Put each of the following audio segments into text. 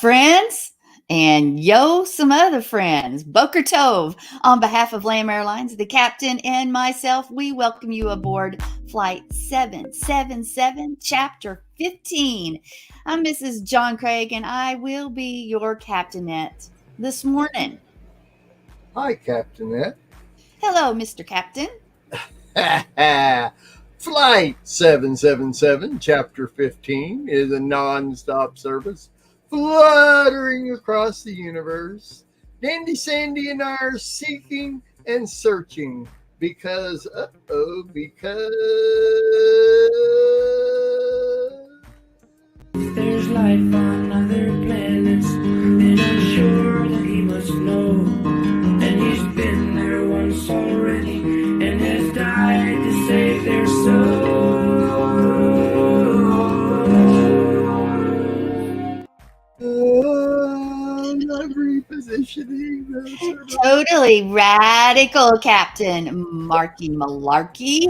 friends, and yo, some other friends. Boker Tove, on behalf of Lamb Airlines, the captain, and myself, we welcome you aboard Flight 777, Chapter 15. I'm Mrs. John Craig, and I will be your captainette this morning. Hi, Captainette. Hello, Mr. Captain. Flight 777, Chapter 15 is a non-stop service fluttering across the universe. Dandy Sandy and I are seeking and searching because there's life on other planets, and I'm sure that he must know. And he's been there once already, and has died to save their I'm repositioning. Totally radical, Captain Marky Malarkey.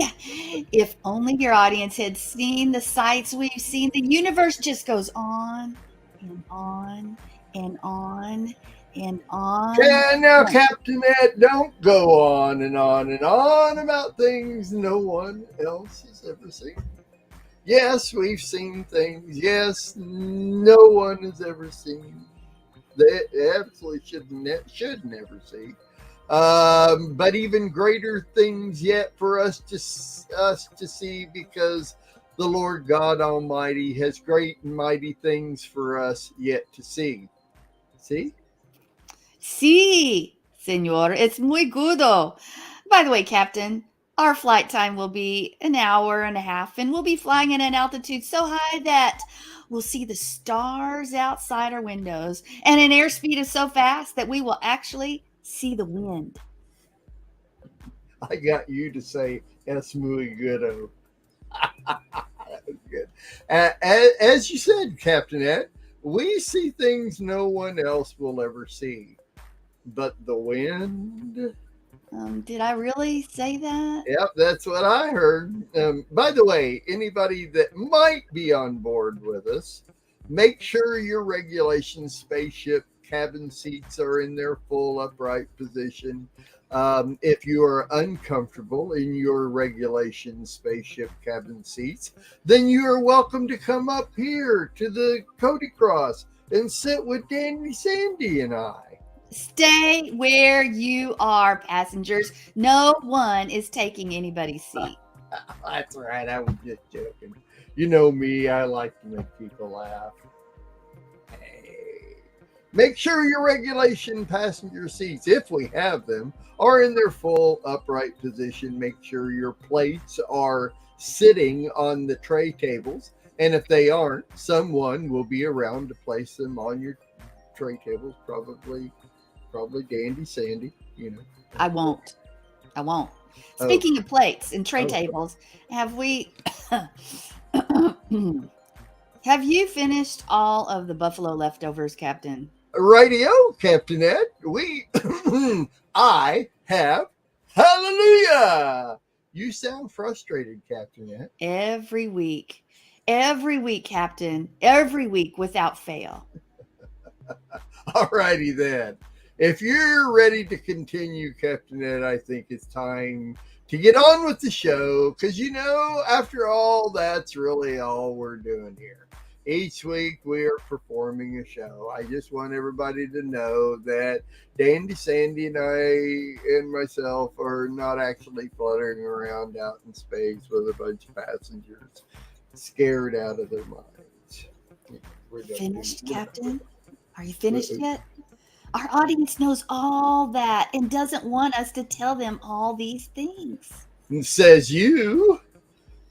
If only your audience had seen the sights we've seen, the universe just goes on and on and on and on. Now, Captainette, don't go on and on and on about things no one else has ever seen. Yes, we've seen things. Yes, no one has ever seen. They absolutely should never see. But even greater things yet for us to see, because the Lord God Almighty has great and mighty things for us yet to see. See? Sí, senor. It's muy gudo. By the way, Captain, our flight time will be an hour and a half, and we'll be flying at an altitude so high that we'll see the stars outside our windows, and an airspeed is so fast that we will actually see the wind. I got you to say es muy goodo. That was good. As you said, Captainette, we see things no one else will ever see. But the wind? Did I really say that? Yep, that's what I heard. By the way, anybody that might be on board with us, make sure your regulation spaceship cabin seats are in their full upright position. If you are uncomfortable in your regulation spaceship cabin seats, then you are welcome to come up here to the Cody Cross and sit with Dandy Sandy and I. Stay where you are, passengers. No one is taking anybody's seat. That's right. I was just joking. You know me. I like to make people laugh. Hey. Make sure your regulation passenger seats, if we have them, are in their full upright position. Make sure your plates are sitting on the tray tables. And if they aren't, someone will be around to place them on your tray tables, probably Dandy Sandy, you know. I won't. Speaking of plates and tray tables, have you finished all of the buffalo leftovers, Captain? Radio, Captainette. I have. Hallelujah! You sound frustrated, Captainette. Every week, Captain. Every week without fail. All righty then. If you're ready to continue, Captainette, I think it's time to get on with the show, because, after all, that's really all we're doing here. Each week we are performing a show. I just want everybody to know that Dandy Sandy and I and myself are not actually fluttering around out in space with a bunch of passengers scared out of their minds. We're finished, Captain? Are you finished yet? Our audience knows all that and doesn't want us to tell them all these things. Says you.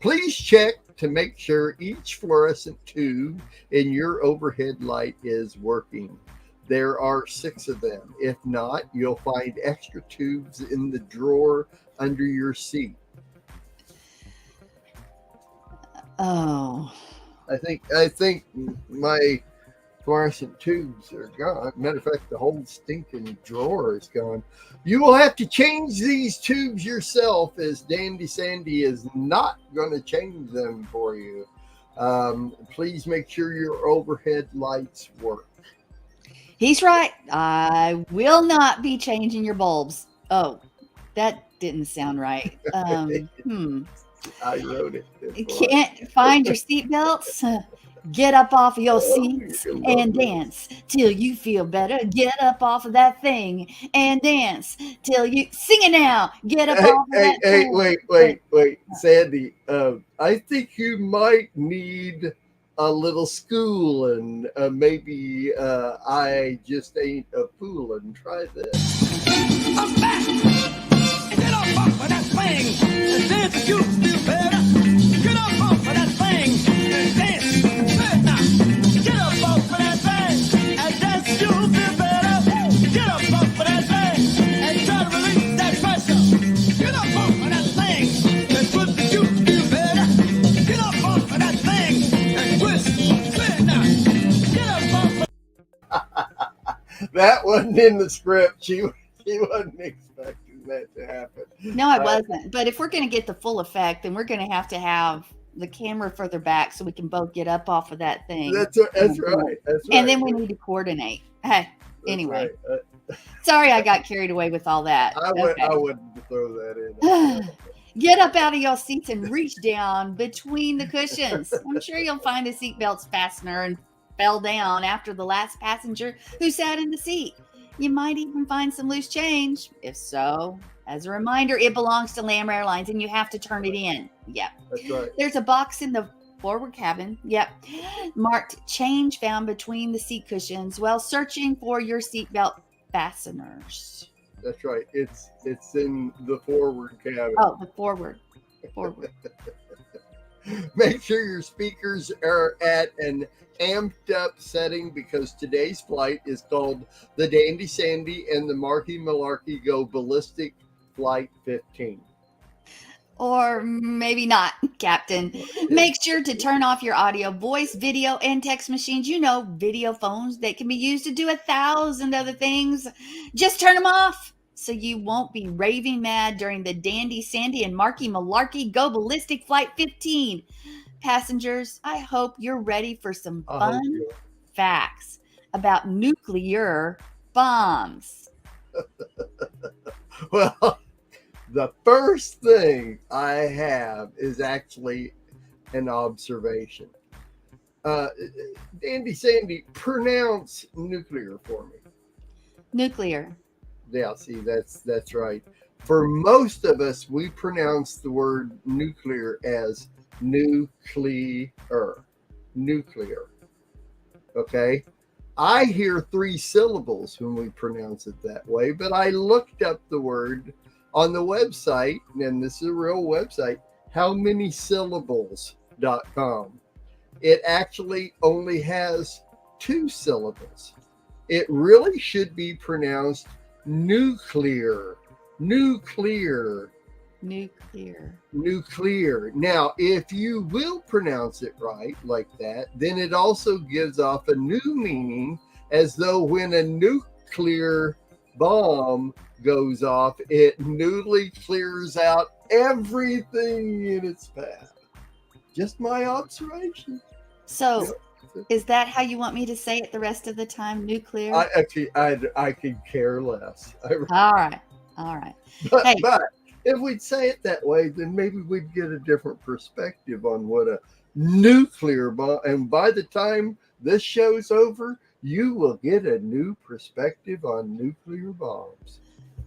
Please check to make sure each fluorescent tube in your overhead light is working. There are 6 of them. If not, you'll find extra tubes in the drawer under your seat. Oh. I think my fluorescent tubes are gone. Matter of fact, the whole stinking drawer is gone. You will have to change these tubes yourself, as Dandy Sandy is not going to change them for you. Please make sure your overhead lights work. He's right. I will not be changing your bulbs. Oh, that didn't sound right. I wrote it. Can't find your seatbelts? Get up off of your Oh, seats you and love this. dance till you feel better. Get up off of that thing and dance till you sing it now. Get up Hey, off of hey, that hey, thing. wait, Sandy. I think you might need a little schooling. Maybe I just ain't a foolin'. Try this. I'm back. Get up off of that thing and dance if you feel better. Get up off of that thing and dance. Say it now. Get up off of that thing and dance if you feel better. Get up off of that thing and try to release that pressure. Get up off of that thing and twist if you feel better. Get up off of that thing and twist. Say it now. Get up off of That wasn't in the script. She wasn't expecting that to happen. No, I wasn't. But if we're going to get the full effect, then we're going to have the camera further back so we can both get up off of that thing. That's right. That's right. And then we need to coordinate. Hey, That's anyway. right. Sorry I got carried away with all that. I Okay. wouldn't throw that in. Get up out of your seats and reach down between the cushions. I'm sure you'll find a seatbelt's fastener and fell down after the last passenger who sat in the seat. You might even find some loose change. If so, as a reminder, it belongs to Lamb Airlines and you have to turn it in. Yep. That's right. There's a box in the forward cabin. Yep. Marked change found between the seat cushions while searching for your seatbelt fasteners. That's right. It's in the forward cabin. Oh, the forward. Make sure your speakers are at an amped up setting because today's flight is called the Dandy Sandy and the Marky Malarkey Go Ballistic Flight 15. Or maybe not, Captain. Make sure to turn off your audio, voice, video, and text machines. You know, video phones that can be used to do 1,000 other things. Just turn them off so you won't be raving mad during the Dandy Sandy and Marky Malarkey Go Ballistic Flight 15. Passengers, I hope you're ready for some fun facts about nuclear bombs. Well, the first thing I have is actually an observation. Dandy Sandy, pronounce nuclear for me. Nuclear. Yeah, see, that's right. For most of us, we pronounce the word nuclear as nuclear. Nuclear. Okay? I hear 3 syllables when we pronounce it that way, but I looked up the word on the website, and this is a real website, howmanysyllables.com. It actually only has 2 syllables. It really should be pronounced nuclear. Nuclear. Nuclear. Nuclear. Now, if you will pronounce it right like that, then it also gives off a new meaning, as though when a nuclear bomb goes off, it newly clears out everything in its path. Just my observation. So, Yep. is that how you want me to say it the rest of the time? Nuclear? I could care less. All right. All right. But, Hey. but if we'd say it that way, then maybe we'd get a different perspective on what a nuclear bomb. And by the time this show's over, you will get a new perspective on nuclear bombs.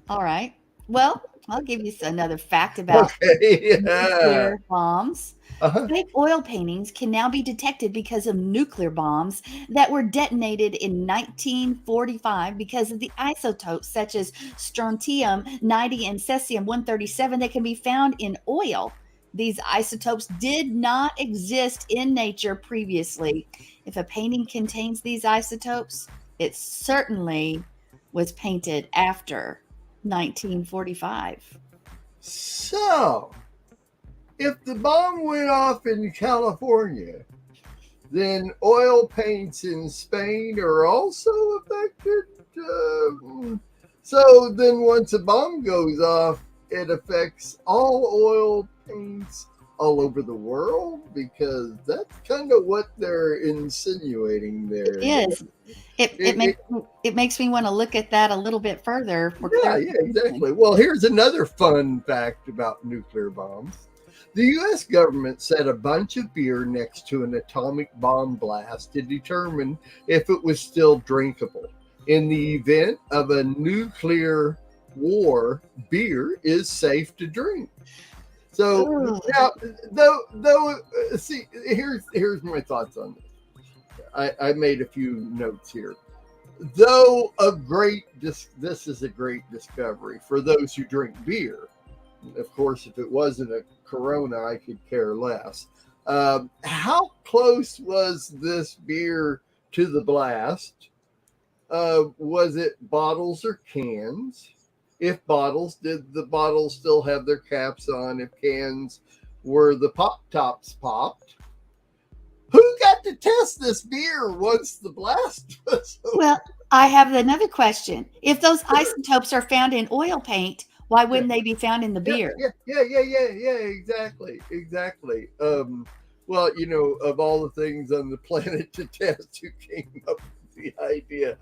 All right. Well, I'll give you another fact about Okay. nuclear bombs. Uh-huh. Fake oil paintings can now be detected because of nuclear bombs that were detonated in 1945 because of the isotopes such as strontium-90 and cesium-137 that can be found in oil. These isotopes did not exist in nature previously. If a painting contains these isotopes, it certainly was painted after 1945. So, if the bomb went off in California, then oil paints in Spain are also affected. So then once a bomb goes off, it affects all oil paints all over the world? Because that's kind of what they're insinuating It there. is. It It, it, it makes me want to look at that a little bit further for yeah, clarification. exactly. Well, here's another fun fact about nuclear bombs. The U.S. government set a bunch of beer next to an atomic bomb blast to determine if it was still drinkable. In the event of a nuclear war, beer is safe to drink. So Ooh. now, see, here's my thoughts on this. I made a few notes here. Though this is a great discovery for those who drink beer. Of course, if it wasn't a Corona, I could care less. How close was this beer to the blast? Was it bottles or cans? If bottles, did the bottles still have their caps on? If cans, were the pop tops popped? Who got to test this beer once the blast was over? Well, I have another question. If those isotopes are found in oil paint, why wouldn't they be found in the beer? Yeah, exactly. Well, of all the things on the planet to test, who came up with the idea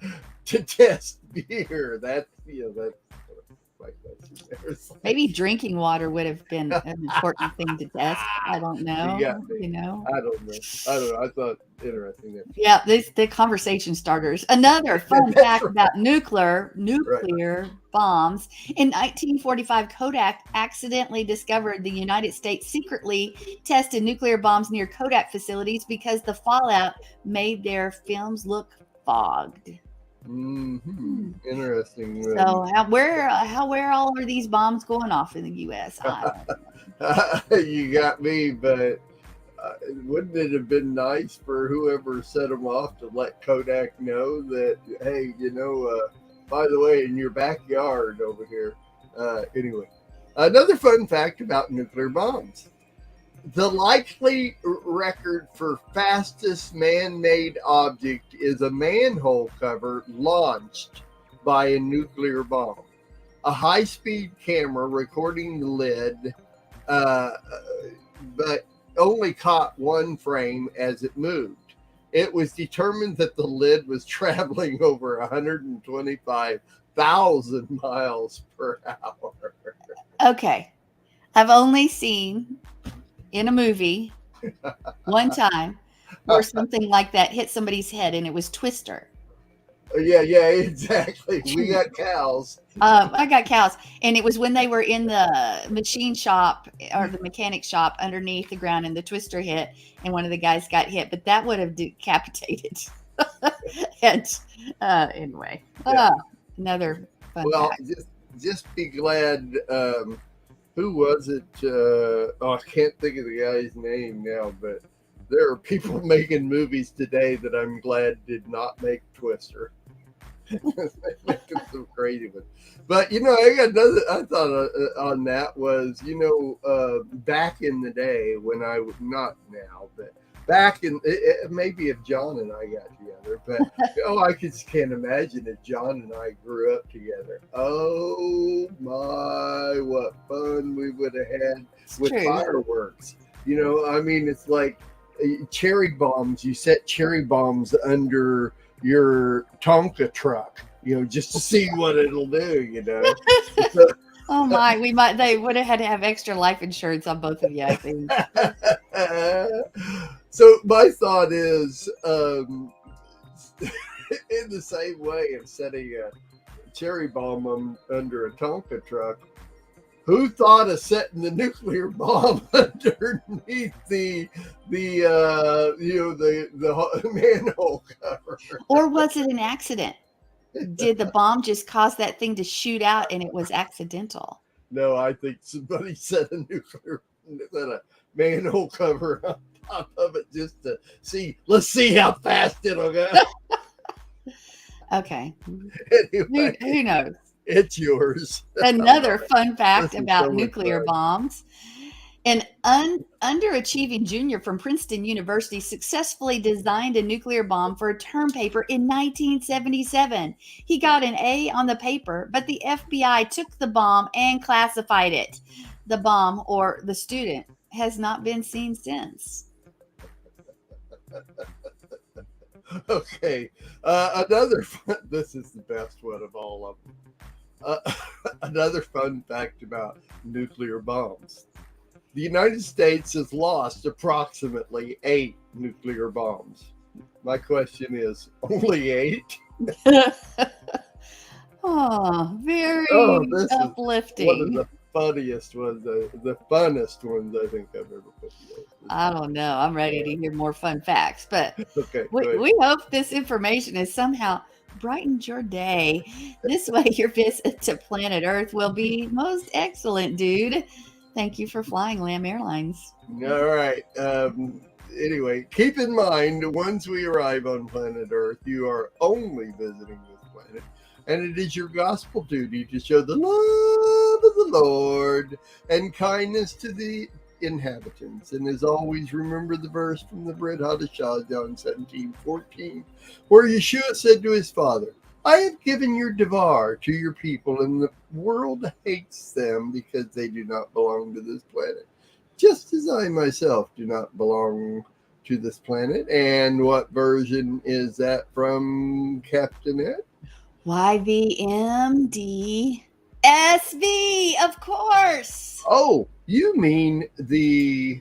to test beer? That's my question there. Maybe drinking water would have been an important thing to test. I don't know. You got me. You know. I don't know. I thought interesting there. Yeah, the conversation starters. Another fun That's fact right. about nuclear bombs. In 1945, Kodak accidentally discovered the United States secretly tested nuclear bombs near Kodak facilities because the fallout made their films look fogged. Mm-hmm. Interesting. So where all are these bombs going off in the U.S.? I don't know. You got me, but wouldn't it have been nice for whoever set them off to let Kodak know that, hey, by the way, in your backyard over here. Anyway, another fun fact about nuclear bombs. The likely record for fastest man-made object is a manhole cover launched by a nuclear bomb. A high-speed camera recording the lid, but only caught one frame as it moved. It was determined that the lid was traveling over 125,000 miles per hour. Okay, I've only seen in a movie one time where something like that hit somebody's head, and it was Twister. Yeah, exactly. We got cows. I got cows, and it was when they were in the machine shop or the mechanic shop underneath the ground, and the Twister hit, and one of the guys got hit. But that would have decapitated. And anyway, Yeah. another fun Well, fact. just be glad. Who was it? I can't think of the guy's name now, but there are people making movies today that I'm glad did not make Twister. Making some crazy ones. But I got another. I thought on that was back in the day when I was not now, but back in maybe if John and I got together, but I just can't imagine if John and I grew up together. Oh my, what fun we would have had with True. fireworks. It's like cherry bombs. You set cherry bombs under your Tonka truck, just to see what it'll do. So, Oh my, they would have had to have extra life insurance on both of you, I think. so my thought is, in the same way of setting a cherry bomb under a Tonka truck, who thought of setting the nuclear bomb underneath the manhole cover? Or was it an accident? Did the bomb just cause that thing to shoot out and it was accidental? No, I think somebody set a manhole cover on top of it just to see. Let's see how fast it'll go. Okay. Anyway, Who knows? it's yours. Another fun fact This is about so much nuclear fun. bombs. An underachieving junior from Princeton University successfully designed a nuclear bomb for a term paper in 1977. He got an A on the paper, but the FBI took the bomb and classified it. The bomb, or the student, has not been seen since. Okay. This is the best one of all of them. Another fun fact about nuclear bombs. The United States has lost approximately 8 nuclear bombs. My question is, only 8? Oh, very Oh, this is one of uplifting. the funniest ones, the funnest ones I think I've ever put together. I don't know. I'm ready to hear more fun facts, but Okay, we, go ahead. we hope this information has somehow brightened your day. This way, your visit to planet Earth will be most excellent, dude. Thank you for flying Lamb Airlines. All right. Anyway, keep in mind, once we arrive on planet Earth, you are only visiting this planet, and it is your gospel duty to show the love of the Lord and kindness to the inhabitants. And as always, remember the verse from the Brit Hadashah, John 17:14, where Yeshua said to his Father, I have given your Devar to your people, and the world hates them because they do not belong to this planet, just as I myself do not belong to this planet. And what version is that from, Captain Ed? YVMDSV, of course. Oh, you mean the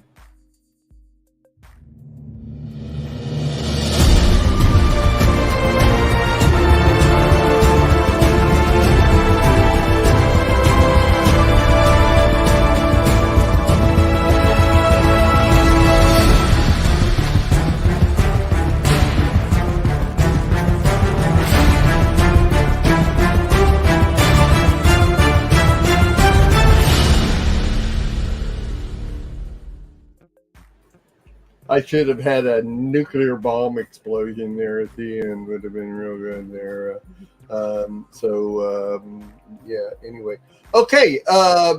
I should have had a nuclear bomb explosion there at the end. Would have been real good there. Yeah. Anyway, okay.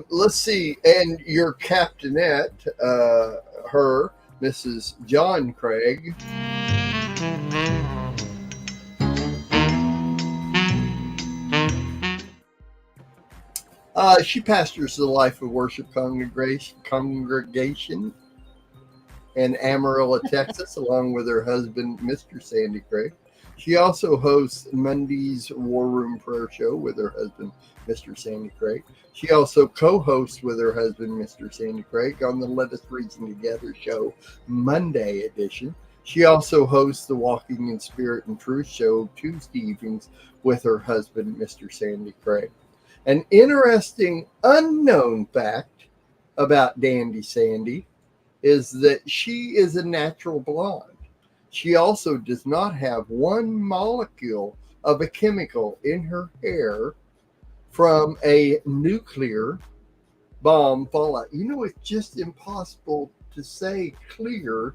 Let's see. And your captainette, her Mrs. John Craig. She pastors the Life of Worship congregation in Amarillo, Texas, along with her husband, Mr. Sandi Craig. She also hosts Monday's War Room Prayer Show with her husband, Mr. Sandi Craig. She also co-hosts with her husband, Mr. Sandi Craig, on the Let Us Reason Together show, Monday edition. She also hosts the Walking in Spirit and Truth show Tuesday evenings with her husband, Mr. Sandi Craig. An interesting unknown fact about Dandy Sandy is that she is a natural blonde. She also does not have one molecule of a chemical in her hair from a nuclear bomb fallout. You know, it's just impossible to say clear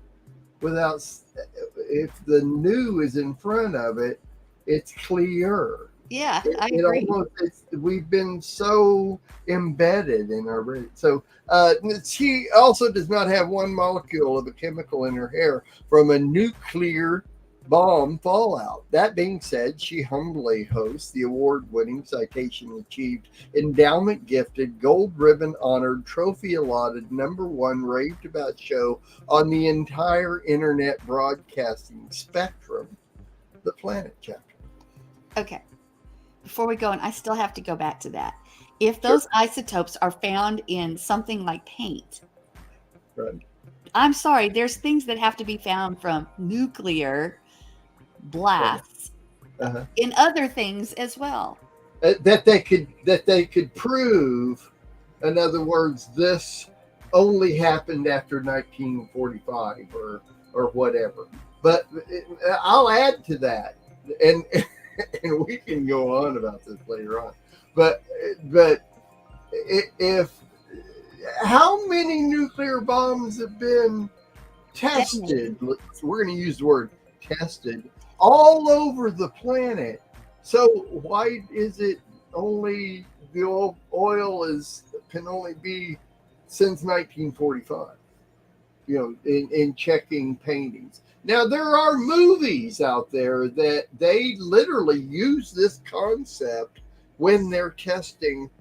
without, if the new is in front of it, it's clear. Yeah, I agree. We've been so embedded in our brain. So she also does not have one molecule of a chemical in her hair from a nuclear bomb fallout. That being said, she humbly hosts the award-winning, citation-achieved, endowment-gifted, gold ribbon-honored, trophy-allotted, #1 raved-about show on the entire internet broadcasting spectrum, The Planet Chapter. Okay. Before we go on, I still have to go back to that. If those isotopes are found in something like paint, Right. I'm sorry, there's things that have to be found from nuclear blasts in other things as well. That they could prove. In other words, this only happened after 1945 or whatever. But I'll add to that, and we can go on about this later on. But if how many nuclear bombs have been tested? We're going to use the word tested all over the planet. So why is it only the oil can only be since 1945? You know, in checking paintings. Now, there are movies out there that they literally use this concept when they're testing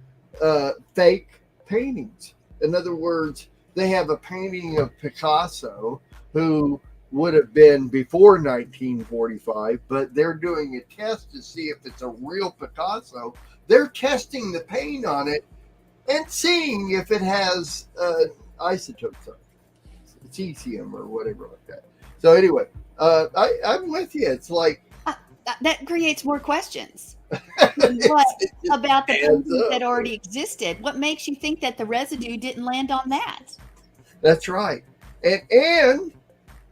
fake paintings. In other words, they have a painting of Picasso who would have been before 1945, but they're doing a test to see if it's a real Picasso. They're testing the paint on it and seeing if it has isotopes on it, cesium or whatever like that. So anyway, I'm with you. It's like that creates more questions. What about the adds paintings up. that already existed? What makes you think that the residue didn't land on that? That's right. And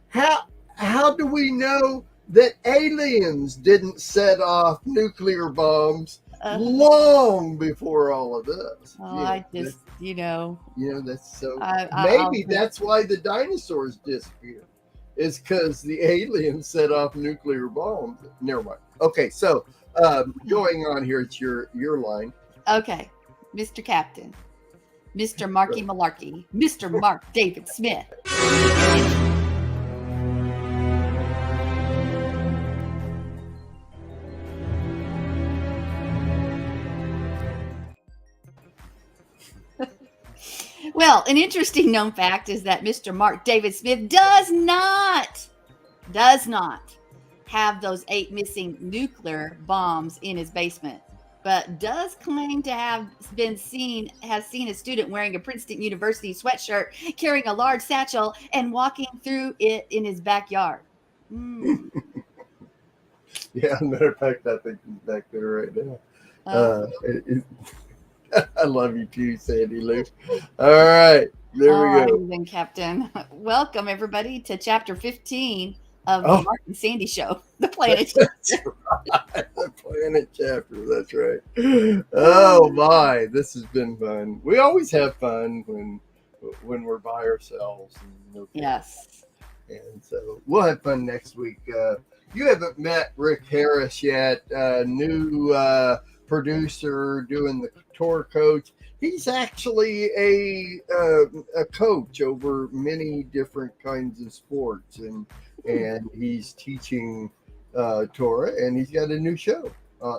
how do we know that aliens didn't set off nuclear bombs long before all of this? Oh, I just, that's so. I'll Maybe that's why the dinosaurs disappeared. Is because the aliens set off nuclear bombs. Never mind. Okay, so going on here, it's your line. Okay, Mr. Captain, Mr. Marky Malarkey, Mr. Mark David Smith. Well, an interesting known fact is that Mr. Mark David Smith does not have those 8 missing nuclear bombs in his basement, but does claim to have seen a student wearing a Princeton University sweatshirt, carrying a large satchel, and walking through it in his backyard. Yeah, matter of fact, I think he's back there right now. I love you too, Sandy Lou. All right, there we go. Then, Captain, welcome everybody to Chapter 15 of the Mark and Sandy Show, the Planet Chapter. Right. The Planet Chapter. That's right. Oh my, this has been fun. We always have fun when we're by ourselves. Yes. And so we'll have fun next week. You haven't met Rick Harris yet, new producer doing the tour coach. He's actually a coach over many different kinds of sports, and he's teaching Torah, and he's got a new show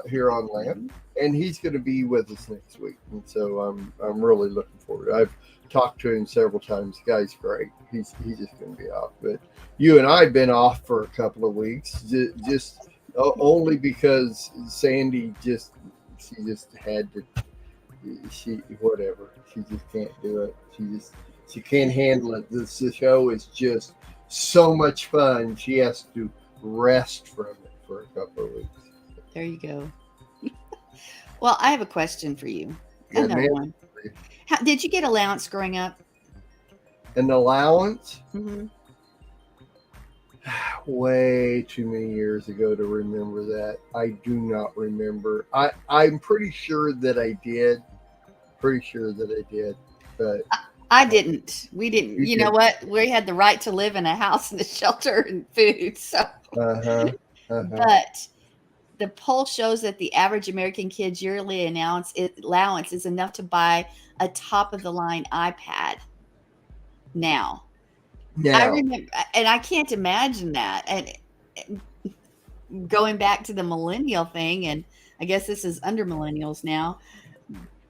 here on Lamb, and he's going to be with us next week. And so I'm really looking forward. I've talked to him several times. The guy's great. He's just going to be off, but you and I have been off for a couple of weeks, just only because Sandy she just had to. She just can't do it. She can't handle it. The show is just so much fun. She has to rest from it for a couple of weeks. There you go. Well, I have a question for you. Yeah, Another one. Did you get allowance growing up? An allowance? Mm-hmm. Way too many years ago to remember that. I do not remember. I'm pretty sure that I did. But I didn't. We didn't. You know what? We had the right to live in a house and a shelter and food. So, But the poll shows that the average American kid's yearly allowance is enough to buy a top-of-the-line iPad now. I remember, and I can't imagine that. And going back to the millennial thing, and I guess this is under millennials now,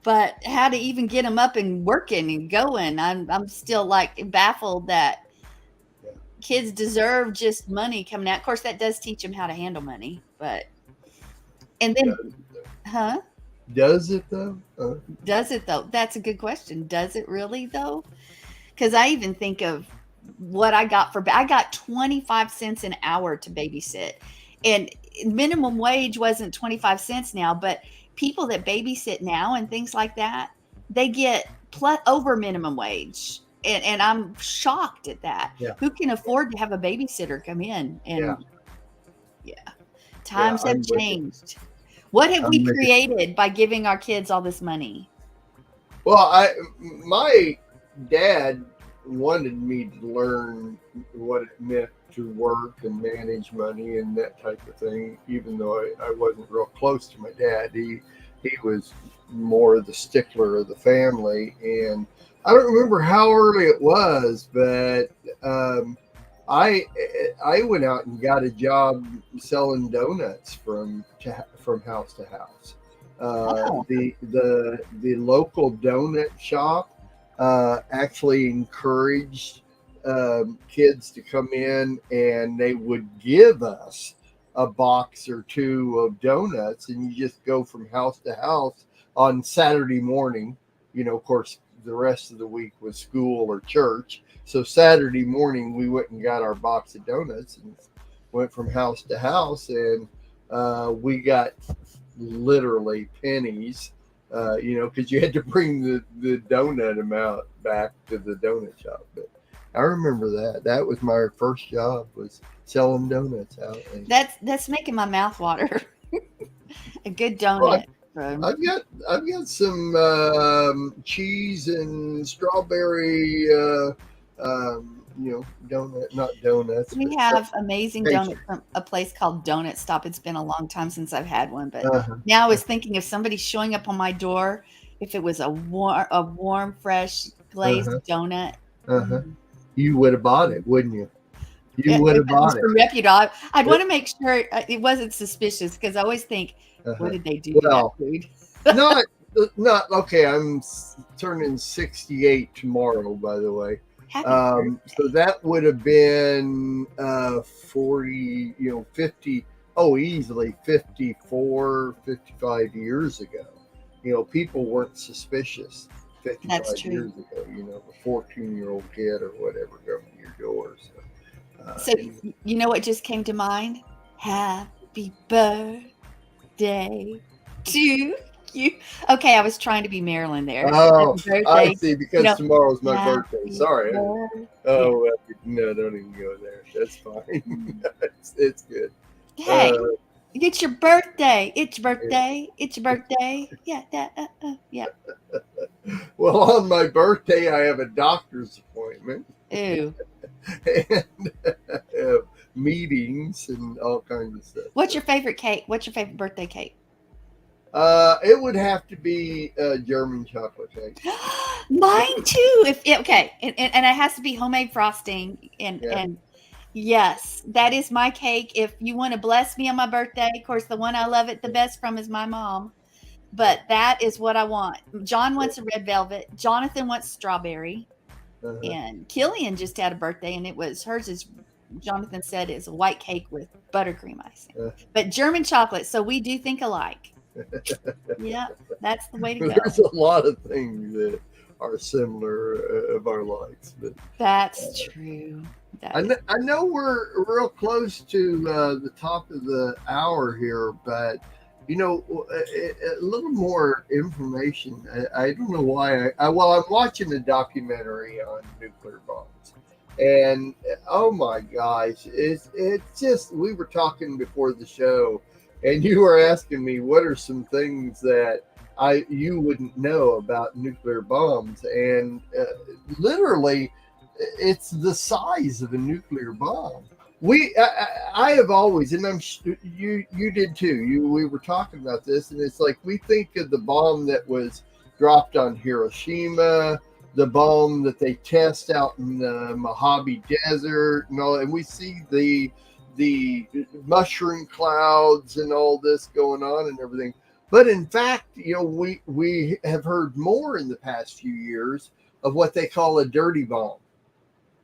but how to even get them up and working and going. I'm still like baffled that kids deserve just money coming out. Of course, that does teach them how to handle money, and then, Does it though? Does it though? That's a good question. Does it really though? Because I even think of what I got I got 25 cents an hour to babysit, and minimum wage wasn't 25 cents now, but people that babysit now and things like that, they get over minimum wage. And I'm shocked at that. Yeah. Who can afford to have a babysitter come in? And times have changed. What have we created by giving our kids all this money? Well, my dad wanted me to learn what it meant to work and manage money and that type of thing, even though I wasn't real close to my dad. He was more the stickler of the family, and I don't remember how early it was, but I went out and got a job selling donuts from house to house. The local donut shop actually encouraged kids to come in, and they would give us a box or two of donuts, and you just go from house to house on Saturday morning. Of course, the rest of the week was school or church. So Saturday morning, we went and got our box of donuts and went from house to house, and we got literally pennies, because you had to bring the donut amount back to the donut shop. But I remember that. That was my first job, was selling donuts out. And, That's making my mouth water. A good well, donut. So, I've got some cheese and strawberry, donut, not donuts, but we have amazing donuts pastry. from a place called Donut Stop. It's been a long time since I've had one, but Uh-huh, now I was thinking if somebody showing up on my door, if it was a warm, fresh glazed uh-huh, donut. uh-huh. Mm. You would have bought it, wouldn't you? You would If have it was bought it. from reputable, I'd want to make sure it wasn't suspicious because I always think, what Uh-huh. did they do to that Well, food? not not okay. I'm turning 68 tomorrow, by the way. Happy So birthday. that would have been 40, 50. Oh, easily 54, 55 years ago. People weren't suspicious That's 55 true. years ago. A 14-year-old kid or whatever coming to your door. So, So, anyway. you know what just came to mind? Happy birthday to you. Okay, I was trying to be Marilyn there. Oh, Happy I birthday. see. You Because know, tomorrow's my birthday. happy Sorry. birthday. Yeah. Oh, no, don't even go there. That's fine. It's good. Uh, Hey, it's your birthday. It's your birthday. It's your birthday. Yeah, yeah. well, on my birthday, I have a doctor's appointment Ooh. and meetings and all kinds of stuff. What's your favorite cake? What's your favorite birthday cake? It would have to be German chocolate cake. Mine too. Okay, and it has to be homemade frosting. And Yeah. and yes, that is my cake. If you want to bless me on my birthday, of course, the one I love it the best from is my mom. But that is what I want. John Yeah. wants a red velvet. Jonathan wants strawberry. Uh-huh. And Killian just had a birthday, and hers is Jonathan said is a white cake with buttercream icing. Uh, But German chocolate, so we do think alike. Yeah, that's the way to go. there's a lot of things that are similar of our likes, but That's true. That is. I know we're real close to the top of the hour here, but a little more information. I don't know why. Well, I'm watching a documentary on nuclear bombs, and oh my gosh, it's just, we were talking before the show, and you were asking me what are some things that you wouldn't know about nuclear bombs, and literally it's the size of a nuclear bomb. I have always, and you did too. We were talking about this, and it's like we think of the bomb that was dropped on Hiroshima, the bomb that they test out in the Mojave Desert, and all, and we see the mushroom clouds and all this going on and everything. But in fact, we have heard more in the past few years of what they call a dirty bomb.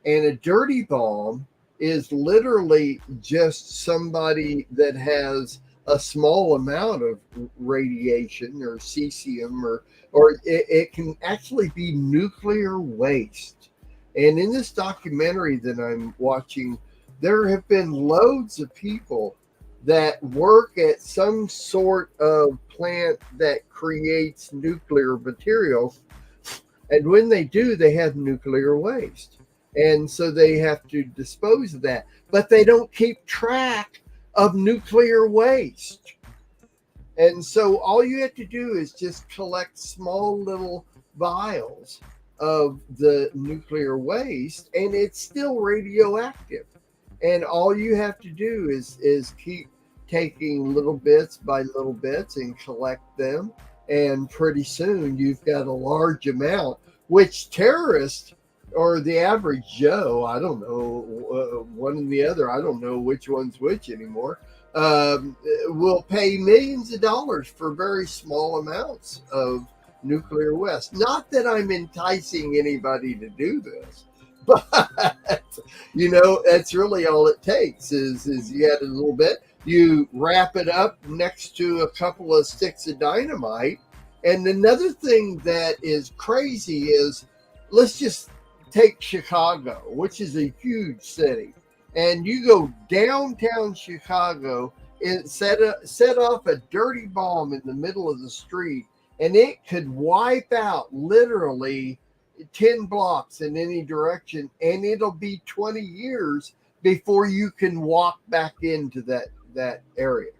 And a dirty bomb is literally just somebody that has a small amount of radiation or cesium, or it can actually be nuclear waste. And in this documentary that I'm watching, there have been loads of people that work at some sort of plant that creates nuclear material. And when they do, they have nuclear waste. And so they have to dispose of that. But they don't keep track of nuclear waste. And so all you have to do is just collect small little vials of the nuclear waste, and it's still radioactive. And all you have to do is keep taking little bits by little bits and collect them. And pretty soon you've got a large amount, which terrorists or the average Joe, I don't know, one and the other, I don't know which one's which anymore, will pay millions of dollars for very small amounts of nuclear West. Not that I'm enticing anybody to do this, but that's really all it takes is you add a little bit, you wrap it up next to a couple of sticks of dynamite. And another thing that is crazy is, let's just take Chicago, which is a huge city, and you go downtown Chicago and set off a dirty bomb in the middle of the street, and it could wipe out literally 10 blocks in any direction, and it'll be 20 years before you can walk back into that area.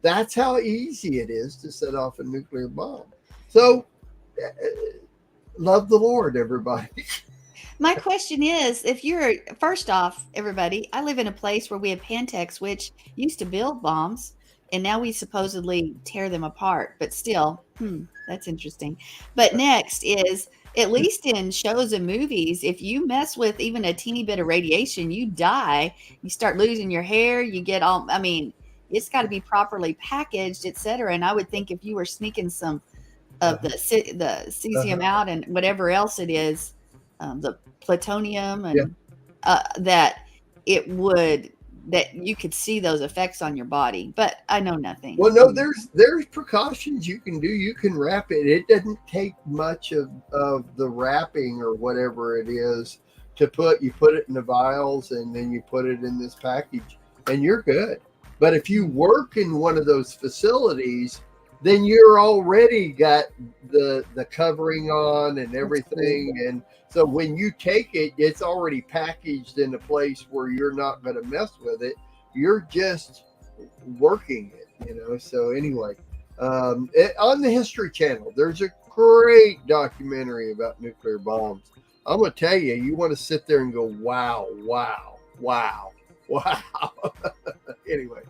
That's how easy it is to set off a nuclear bomb. So, love the Lord, everybody. My question is, first off, everybody, I live in a place where we have Pantex, which used to build bombs, and now we supposedly tear them apart. But still, that's interesting. But next is, at least in shows and movies, if you mess with even a teeny bit of radiation, you die. You start losing your hair. You get all, it's got to be properly packaged, etc. And I would think if you were sneaking some of the cesium out and whatever else it is, the plutonium, and that you could see those effects on your body. But I know nothing. Well, no, there's precautions you can do. You can wrap it. It doesn't take much of the wrapping or whatever it is to put. You put it in the vials, and then you put it in this package, and you're good. But if you work in one of those facilities, then you're already got the covering on and everything. And so when you take it, it's already packaged in a place where you're not going to mess with it. You're just working it, So anyway, on the History Channel, there's a great documentary about nuclear bombs. I'm going to tell you, you want to sit there and go, wow, wow, wow, wow. Anyway,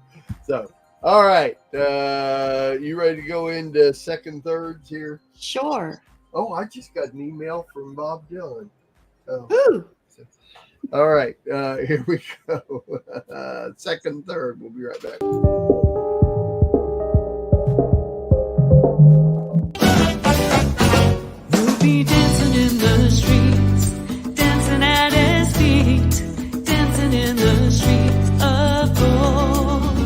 so. All right. You ready to go into second thirds here? Sure. Oh, I just got an email from Bob Dylan. Oh. Ooh. All right. Here we go. Second third. We'll be right back. We'll be dancing in the streets, dancing at his feet, dancing in the streets of gold.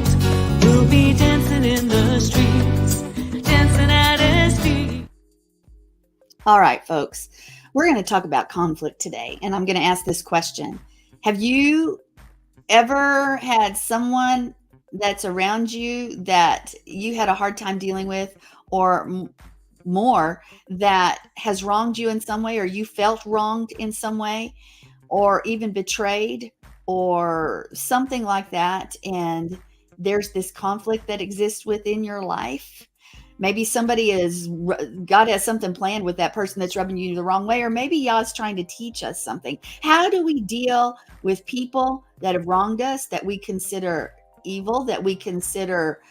We'll be dancing in the streets, dancing at his feet. All right, folks, we're going to talk about conflict today, and I'm going to ask this question. Have you ever had someone that's around you that you had a hard time dealing with, or more, that has wronged you in some way, or you felt wronged in some way, or even betrayed, or something like that, and there's this conflict that exists within your life? Maybe God has something planned with that person that's rubbing you the wrong way, or maybe God's trying to teach us something. How do we deal with people that have wronged us, that we consider evil, that we consider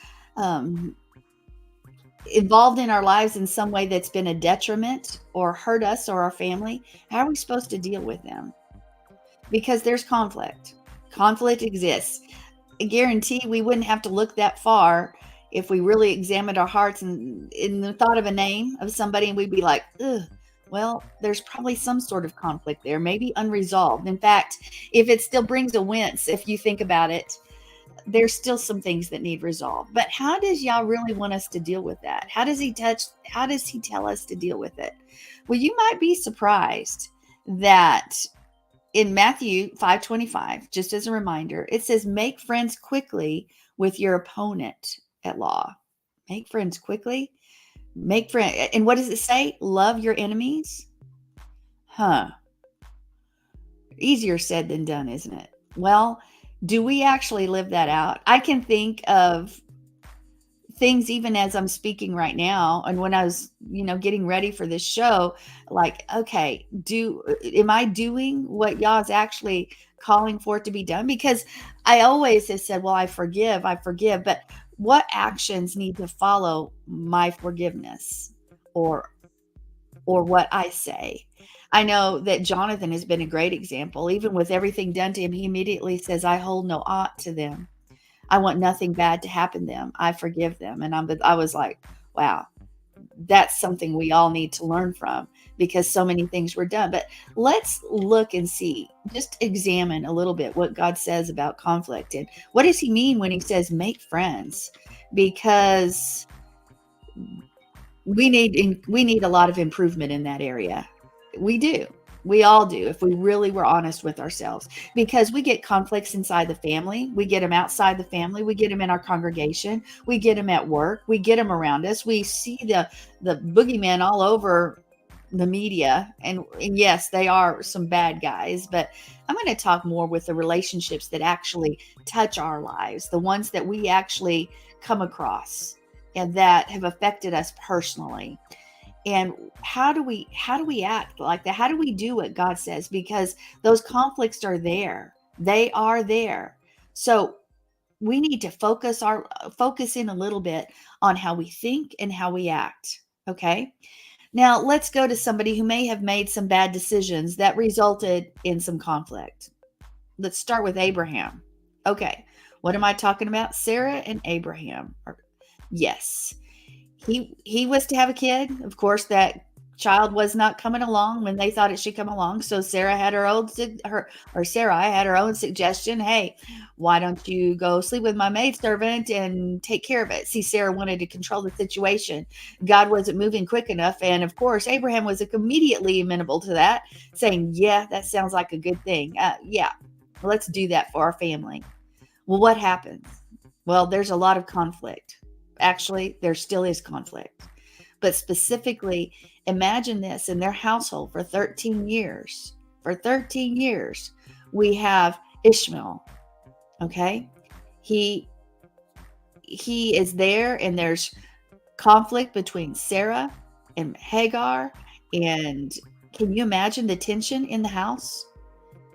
involved in our lives in some way that's been a detriment or hurt us or our family? How are we supposed to deal with them? Because there's conflict. Conflict exists. I guarantee we wouldn't have to look that far if we really examined our hearts and in the thought of a name of somebody, and we'd be like, ugh, well, there's probably some sort of conflict there, maybe unresolved. In fact, if it still brings a wince, if you think about it, there's still some things that need resolved. But how does Yah really want us to deal with that? How does he tell us to deal with it? Well, you might be surprised that in Matthew 5:25, just as a reminder, it says, make friends quickly with your opponent at law. Make friends quickly. And what does it say? Love your enemies? Easier said than done, isn't it? Well, do we actually live that out? I can think of things even as I'm speaking right now, and when I was, getting ready for this show, like, okay, am I doing what Yah's actually calling for it to be done? Because I always have said, well, I forgive, but what actions need to follow my forgiveness or what I say? I know that Jonathan has been a great example. Even with everything done to him, he immediately says, I hold no aught to them. I want nothing bad to happen to them. I forgive them. And I was like, wow, that's something we all need to learn from, because so many things were done. But let's look and see, just examine a little bit what God says about conflict, and what does he mean when he says make friends? Because we need a lot of improvement in that area. We do. We all do, if we really were honest with ourselves, because we get conflicts inside the family. We get them outside the family. We get them in our congregation. We get them at work. We get them around us. We see the boogeymen all over the media. And yes, they are some bad guys, but I'm going to talk more with the relationships that actually touch our lives, the ones that we actually come across and that have affected us personally. And how do we act like that? How do we do what God says? Because those conflicts are there. They are there. So we need to focus in a little bit on how we think and how we act. Okay. Now let's go to somebody who may have made some bad decisions that resulted in some conflict. Let's start with Abraham. Okay. What am I talking about? Sarah and Abraham. Yes. He was to have a kid. Of course, that child was not coming along when they thought it should come along. So Sarah had Sarai had her own suggestion. Hey, why don't you go sleep with my maidservant and take care of it? See, Sarah wanted to control the situation. God wasn't moving quick enough. And of course, Abraham was immediately amenable to that, saying, yeah, that sounds like a good thing. Yeah, let's do that for our family. Well, what happens? Well, there's a lot of conflict. Actually, there still is conflict. But specifically, imagine this: in their household for 13 years. For 13 years, we have Ishmael. Okay? He is there, and there's conflict between Sarah and Hagar. And can you imagine the tension in the house?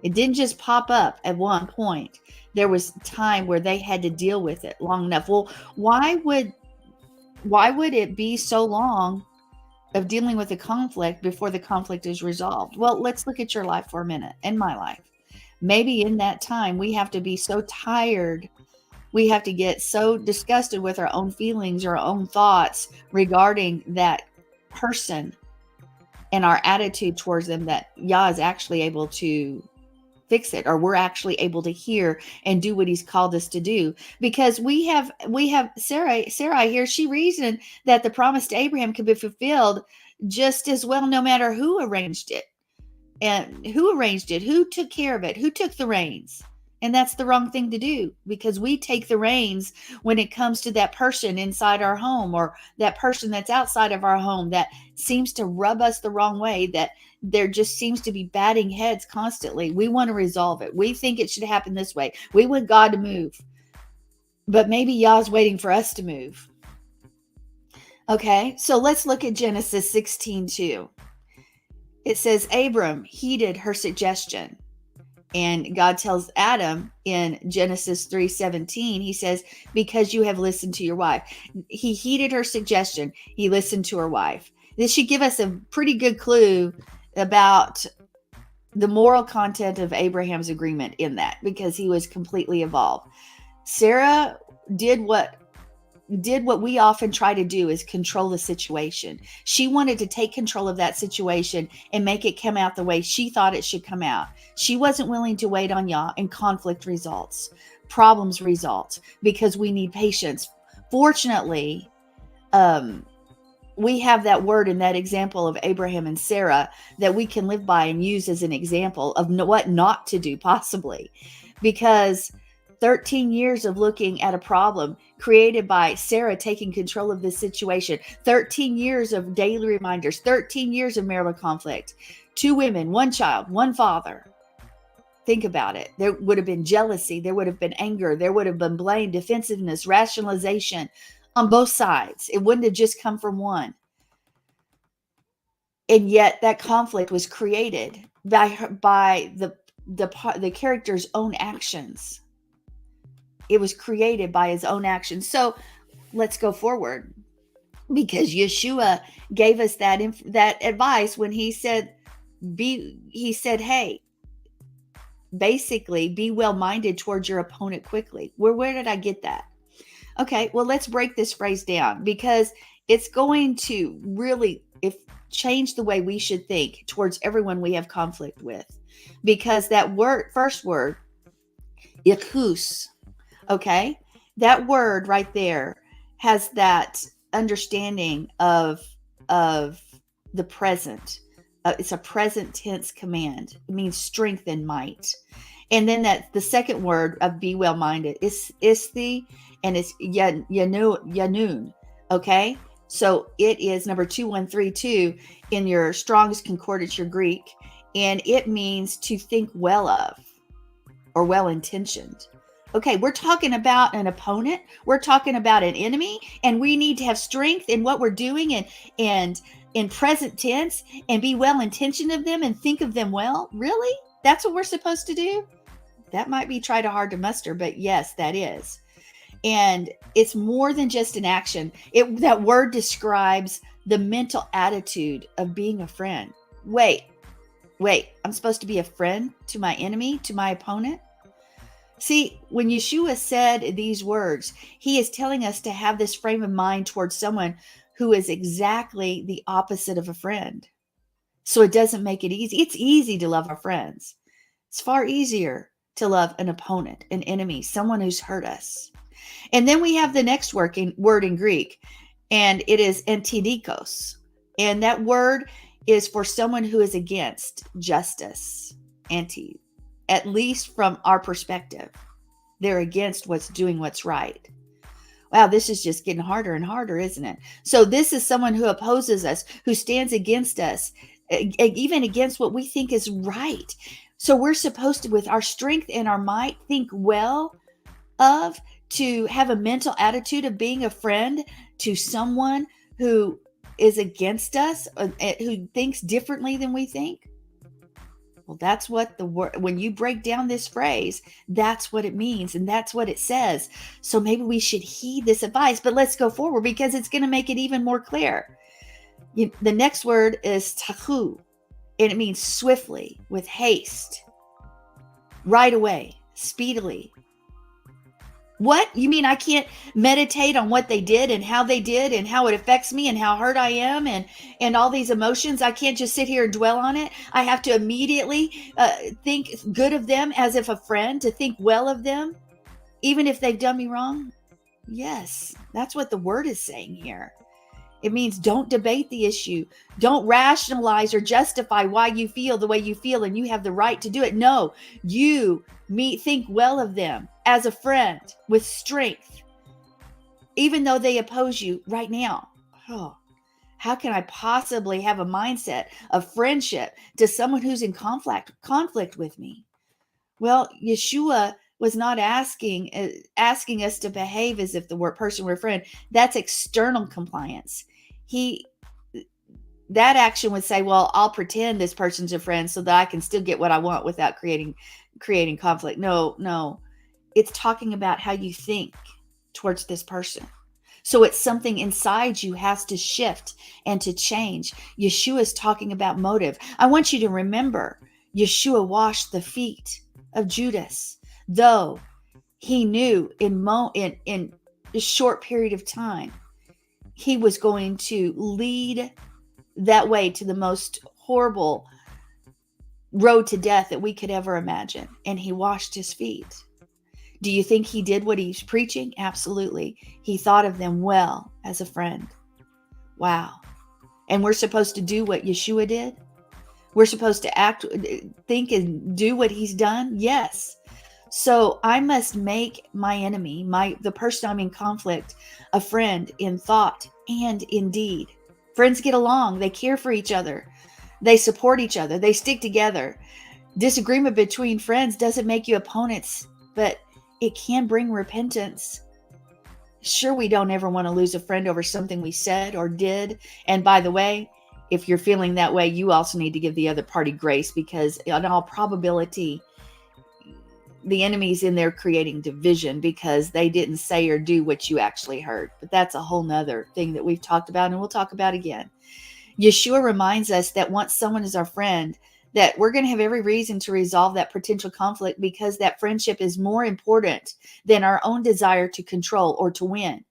It didn't just pop up at one point. There was time where they had to deal with it long enough. Well, why would it be so long of dealing with the conflict before the conflict is resolved? Well, let's look at your life for a minute and my life. Maybe in that time we have to be so tired. We have to get so disgusted with our own feelings, our own thoughts regarding that person and our attitude towards them, that Yah is actually able to fix it, or we're actually able to hear and do what he's called us to do. Because we have Sarah here, she reasoned that the promise to Abraham could be fulfilled just as well, no matter who arranged it, who took care of it, who took the reins. And that's the wrong thing to do, because we take the reins when it comes to that person inside our home, or that person that's outside of our home that seems to rub us the wrong way, that there just seems to be batting heads constantly. We want to resolve it. We think it should happen this way. We want God to move. But maybe Yah's waiting for us to move. Okay, so let's look at Genesis 16:2. It says, Abram heeded her suggestion. And God tells Adam in Genesis 3:17, he says, because you have listened to your wife. He heeded her suggestion. He listened to her wife. This should give us a pretty good clue about the moral content of Abraham's agreement in that, because he was completely involved. Sarah did what we often try to do, is control the situation. She wanted to take control of that situation and make it come out the way she thought it should come out. She wasn't willing to wait on Yah, and conflict results, problems result, because we need patience. Fortunately, we have that word in that example of Abraham and Sarah that we can live by and use as an example of what not to do, possibly, because 13 years of looking at a problem created by Sarah taking control of this situation, 13 years of daily reminders, 13 years of marital conflict, 2 women, 1 child, 1 father. Think about it. There would have been jealousy. There would have been anger. There would have been blame, defensiveness, rationalization on both sides. It wouldn't have just come from one. And yet that conflict was created by the character's own actions. It was created by his own actions. So let's go forward, because Yeshua gave us that advice when he said, hey, basically be well-minded towards your opponent quickly. Where did I get that? Okay, well, let's break this phrase down, because it's going to really change the way we should think towards everyone we have conflict with, because that first word, ikus, okay, that word right there has that understanding of the present. It's a present tense command. It means strength and might. And then that the second word of be well minded is isti, and it's yanun. Okay, so it is number 2132 in your Strong's Concordance, your Greek, and it means to think well of or well intentioned. Okay, we're talking about an opponent, we're talking about an enemy, and we need to have strength in what we're doing and in present tense and be well intentioned of them and think of them well. Really? That's what we're supposed to do? That might be hard to muster, but yes, that is. And it's more than just an action. That word describes the mental attitude of being a friend. Wait, I'm supposed to be a friend to my enemy, to my opponent? See, when Yeshua said these words, he is telling us to have this frame of mind towards someone who is exactly the opposite of a friend. So it doesn't make it easy. It's easy to love our friends. It's far easier to love an opponent, an enemy, someone who's hurt us. And then we have the next word in Greek, and it is antidikos. And that word is for someone who is against justice, anti, at least from our perspective. They're against what's right. Wow, this is just getting harder and harder, isn't it? So this is someone who opposes us, who stands against us, even against what we think is right. So we're supposed to, with our strength and our might, think well of, to have a mental attitude of being a friend to someone who is against us, who thinks differently than we think. Well, that's what the word, when you break down this phrase, that's what it means, and that's what it says. So maybe we should heed this advice, but let's go forward because it's going to make it even more clear. The next word is tahu, and it means swiftly, with haste, right away, speedily. What? You mean I can't meditate on what they did and how it affects me and how hurt I am and all these emotions? I can't just sit here and dwell on it. I have to immediately think good of them as if a friend, to think well of them, even if they've done me wrong? Yes, that's what the word is saying here. It means don't debate the issue. Don't rationalize or justify why you feel the way you feel and you have the right to do it. No, think well of them as a friend with strength, even though they oppose you right now. Oh, how can I possibly have a mindset of friendship to someone who's in conflict with me? Well, Yeshua was not asking us to behave as if the person were a friend. That's external compliance. That action would say, well, I'll pretend this person's a friend so that I can still get what I want without creating conflict. No. It's talking about how you think towards this person. So it's something inside you has to shift and to change. Yeshua is talking about motive. I want you to remember, Yeshua washed the feet of Judas, though he knew in a short period of time, he was going to lead that way to the most horrible road to death that we could ever imagine. And he washed his feet. Do you think he did what he's preaching? Absolutely. He thought of them well as a friend. Wow. And we're supposed to do what Yeshua did? We're supposed to think and do what he's done? Yes. So I must make my enemy, the person I'm in conflict, a friend in thought and in deed. Friends get along. They care for each other. They support each other. They stick together. Disagreement between friends doesn't make you opponents, but it can bring repentance. Sure, we don't ever want to lose a friend over something we said or did. And by the way, if you're feeling that way, you also need to give the other party grace, because in all probability, the enemy's in there creating division because they didn't say or do what you actually heard. But that's a whole nother thing that we've talked about and we'll talk about again. Yeshua reminds us that once someone is our friend, that we're going to have every reason to resolve that potential conflict, because that friendship is more important than our own desire to control or to win.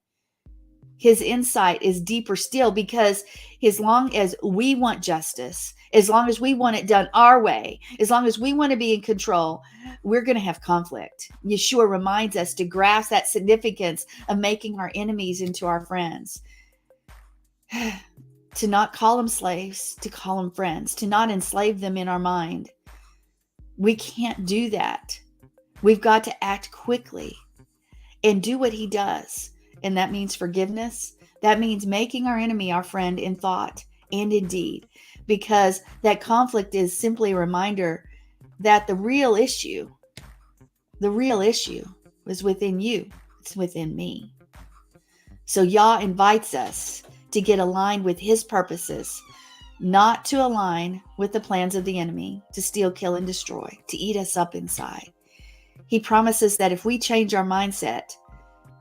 His insight is deeper still, because as long as we want justice, as long as we want it done our way, as long as we want to be in control, we're going to have conflict. Yeshua reminds us to grasp that significance of making our enemies into our friends. To not call them slaves, to call them friends, to not enslave them in our mind. We can't do that. We've got to act quickly and do what he does. And that means forgiveness. That means making our enemy our friend in thought and in deed, because that conflict is simply a reminder that the real issue is within you. It's within me. So Yah invites us to get aligned with his purposes, not to align with the plans of the enemy to steal, kill, and destroy, to eat us up inside. He promises that if we change our mindset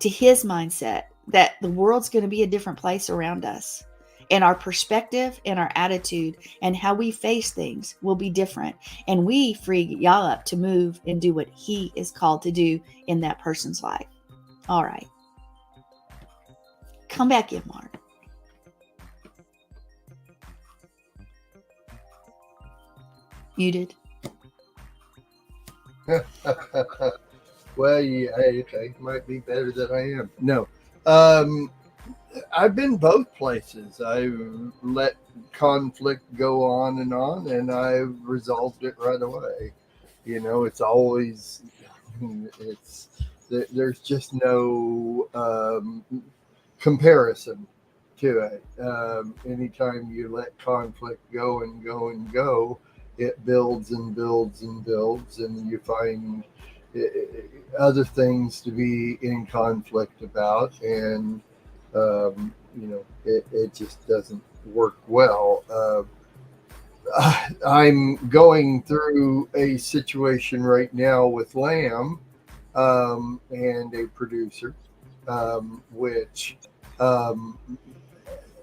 to his mindset, that the world's going to be a different place around us. And our perspective and our attitude and how we face things will be different. And we free Yah up to move and do what he is called to do in that person's life. All right. Come back in, Mark. Muted. Well, yeah, okay, might be better than I am. No, I've been both places. I've let conflict go on, and I've resolved it right away. You know, it's always, there's just no comparison to it. Anytime you let conflict go and go and go, it builds and builds and builds, and you find other things to be in conflict about, and it just doesn't work well. I'm going through a situation right now with Lamb and a producer, which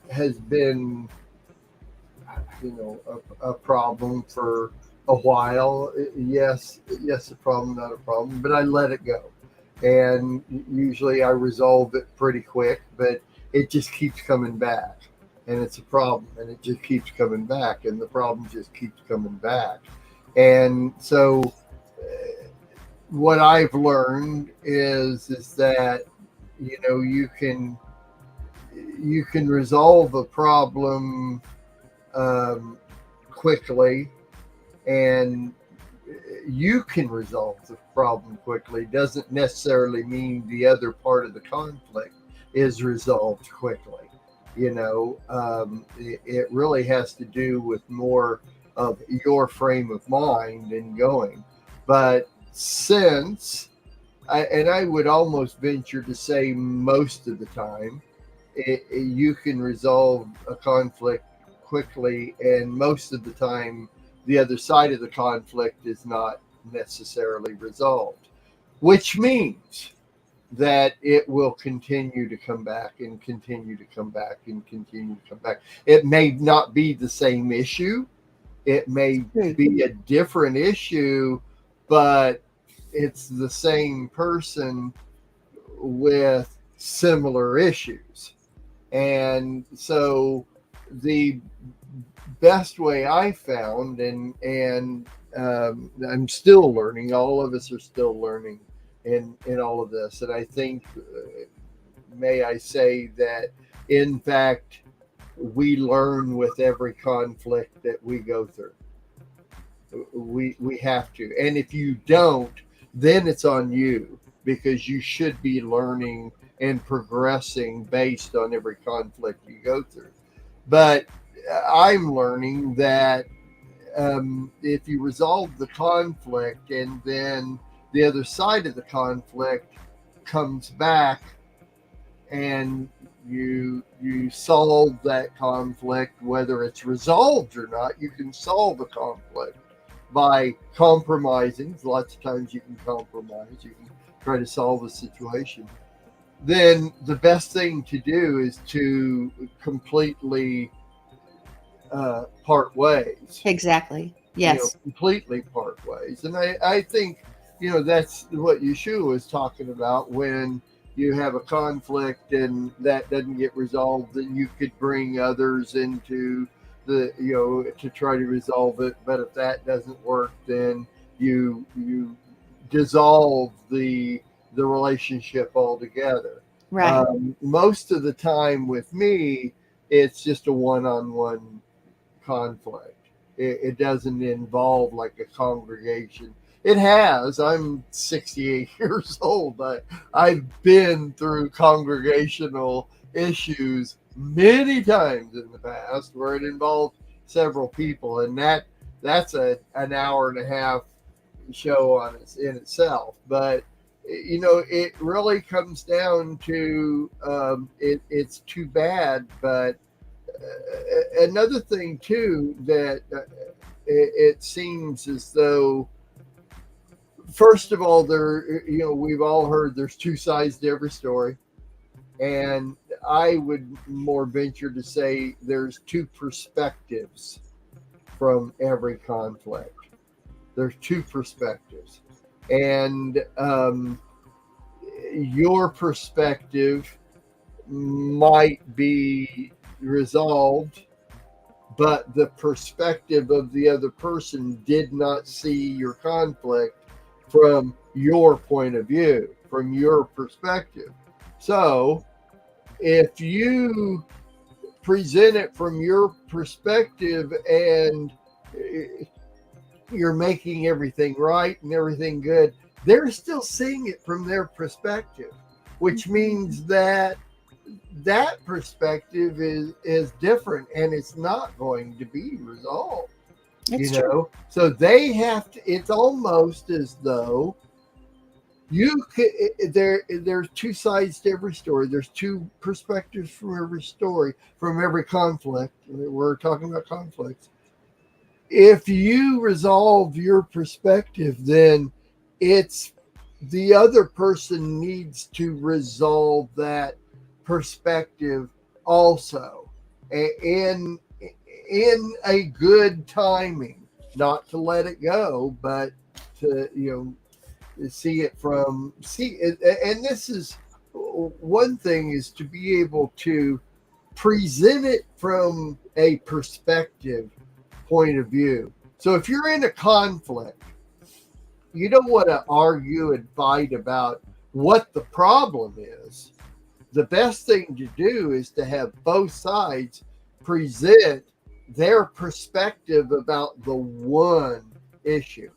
has been, a problem for a while. Yes, a problem, not a problem, but I let it go. And usually I resolve it pretty quick, but it just keeps coming back. And it's a problem, and it just keeps coming back, and the problem just keeps coming back. And so what I've learned is that, you can resolve a problem quickly, and you can resolve the problem quickly doesn't necessarily mean the other part of the conflict is resolved quickly. It really has to do with more of your frame of mind and going. But since I would almost venture to say most of the time, you can resolve a conflict quickly, and most of the time the other side of the conflict is not necessarily resolved, which means that it will continue to come back and continue to come back and continue to come back. It may not be the same issue, it may be a different issue, but it's the same person with similar issues. And so the best way I found, and I'm still learning, all of us are still learning in all of this. And I think, may I say that, in fact, we learn with every conflict that we go through. We have to. And if you don't, then it's on you, because you should be learning and progressing based on every conflict you go through. But I'm learning that if you resolve the conflict and then the other side of the conflict comes back and you solve that conflict, whether it's resolved or not, you can solve a conflict by compromising. Lots of times you can compromise, you can try to solve a situation. Then the best thing to do is to completely part ways. Exactly. Yes. Completely part ways. And I think, that's what Yeshua was talking about when you have a conflict and that doesn't get resolved, then you could bring others into the, to try to resolve it. But if that doesn't work, then you dissolve the relationship altogether. Right. Most of the time with me, it's just a one-on-one conflict. It doesn't involve like a congregation. It has. I'm 68 years old. I've been through congregational issues many times in the past where it involved several people, and that's an hour and a half show in itself. But it really comes down to it's too bad. But another thing too, that it seems as though, first of all, we've all heard there's two sides to every story, and I would more venture to say there's two perspectives from every conflict. There's two perspectives, and your perspective might be resolved, but the perspective of the other person did not see your conflict from your point of view, from your perspective. So if you present it from your perspective and you're making everything right and everything good, they're still seeing it from their perspective, which means that perspective is different, and it's not going to be resolved. It's true. So they have to. It's almost as though there's two sides to every story. There's two perspectives from every story, from every conflict. We're talking about conflicts. If you resolve your perspective, then it's the other person needs to resolve that perspective also, in a good timing, not to let it go, but to see it. And this is one thing, is to be able to present it from a perspective point of view. So if you're in a conflict, you don't want to argue and fight about what the problem is. The best thing to do is to have both sides present their perspective about the one issue.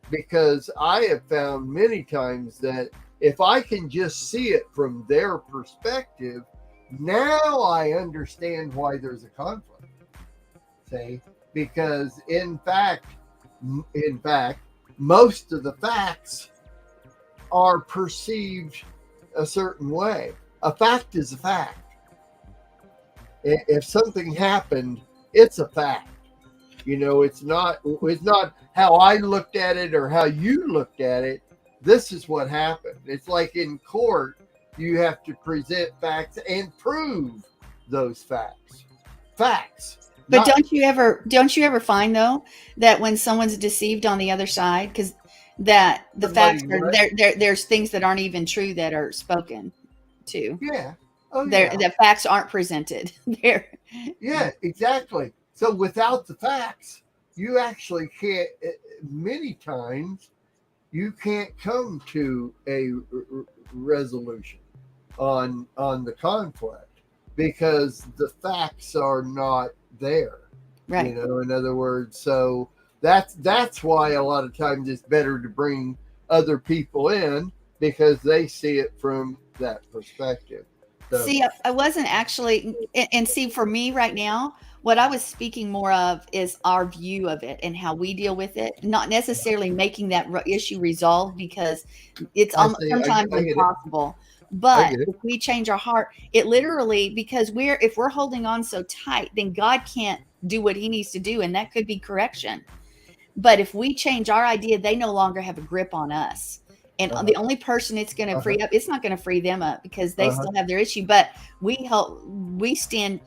Because I have found many times that if I can just see it from their perspective, now I understand why there's a conflict. See? Because in fact, most of the facts are perceived a certain way. A fact is a fact. If something happened, it's a fact. It's not how I looked at it or how you looked at it. This is what happened. It's like in court, you have to present facts and prove those facts. But don't you ever find though that when someone's deceived on the other side, because that the facts are there's things that aren't even true that are spoken to. Yeah. Oh, yeah. The facts aren't presented. Yeah, exactly. So without the facts, you actually can't. Many times, you can't come to a resolution on the conflict because the facts are not there. Right. In other words, so that's why a lot of times it's better to bring other people in, because they see it from that perspective. So, see, I wasn't actually, and see, for me right now, what I was speaking more of is our view of it and how we deal with it, not necessarily making that issue resolved, because it's sometimes impossible. But if we change our heart, it literally, because if we're holding on so tight, then God can't do what he needs to do, and that could be correction. But if we change our idea, they no longer have a grip on us. And the only person it's going to free up, it's not going to free them up, because they still have their issue. But we stand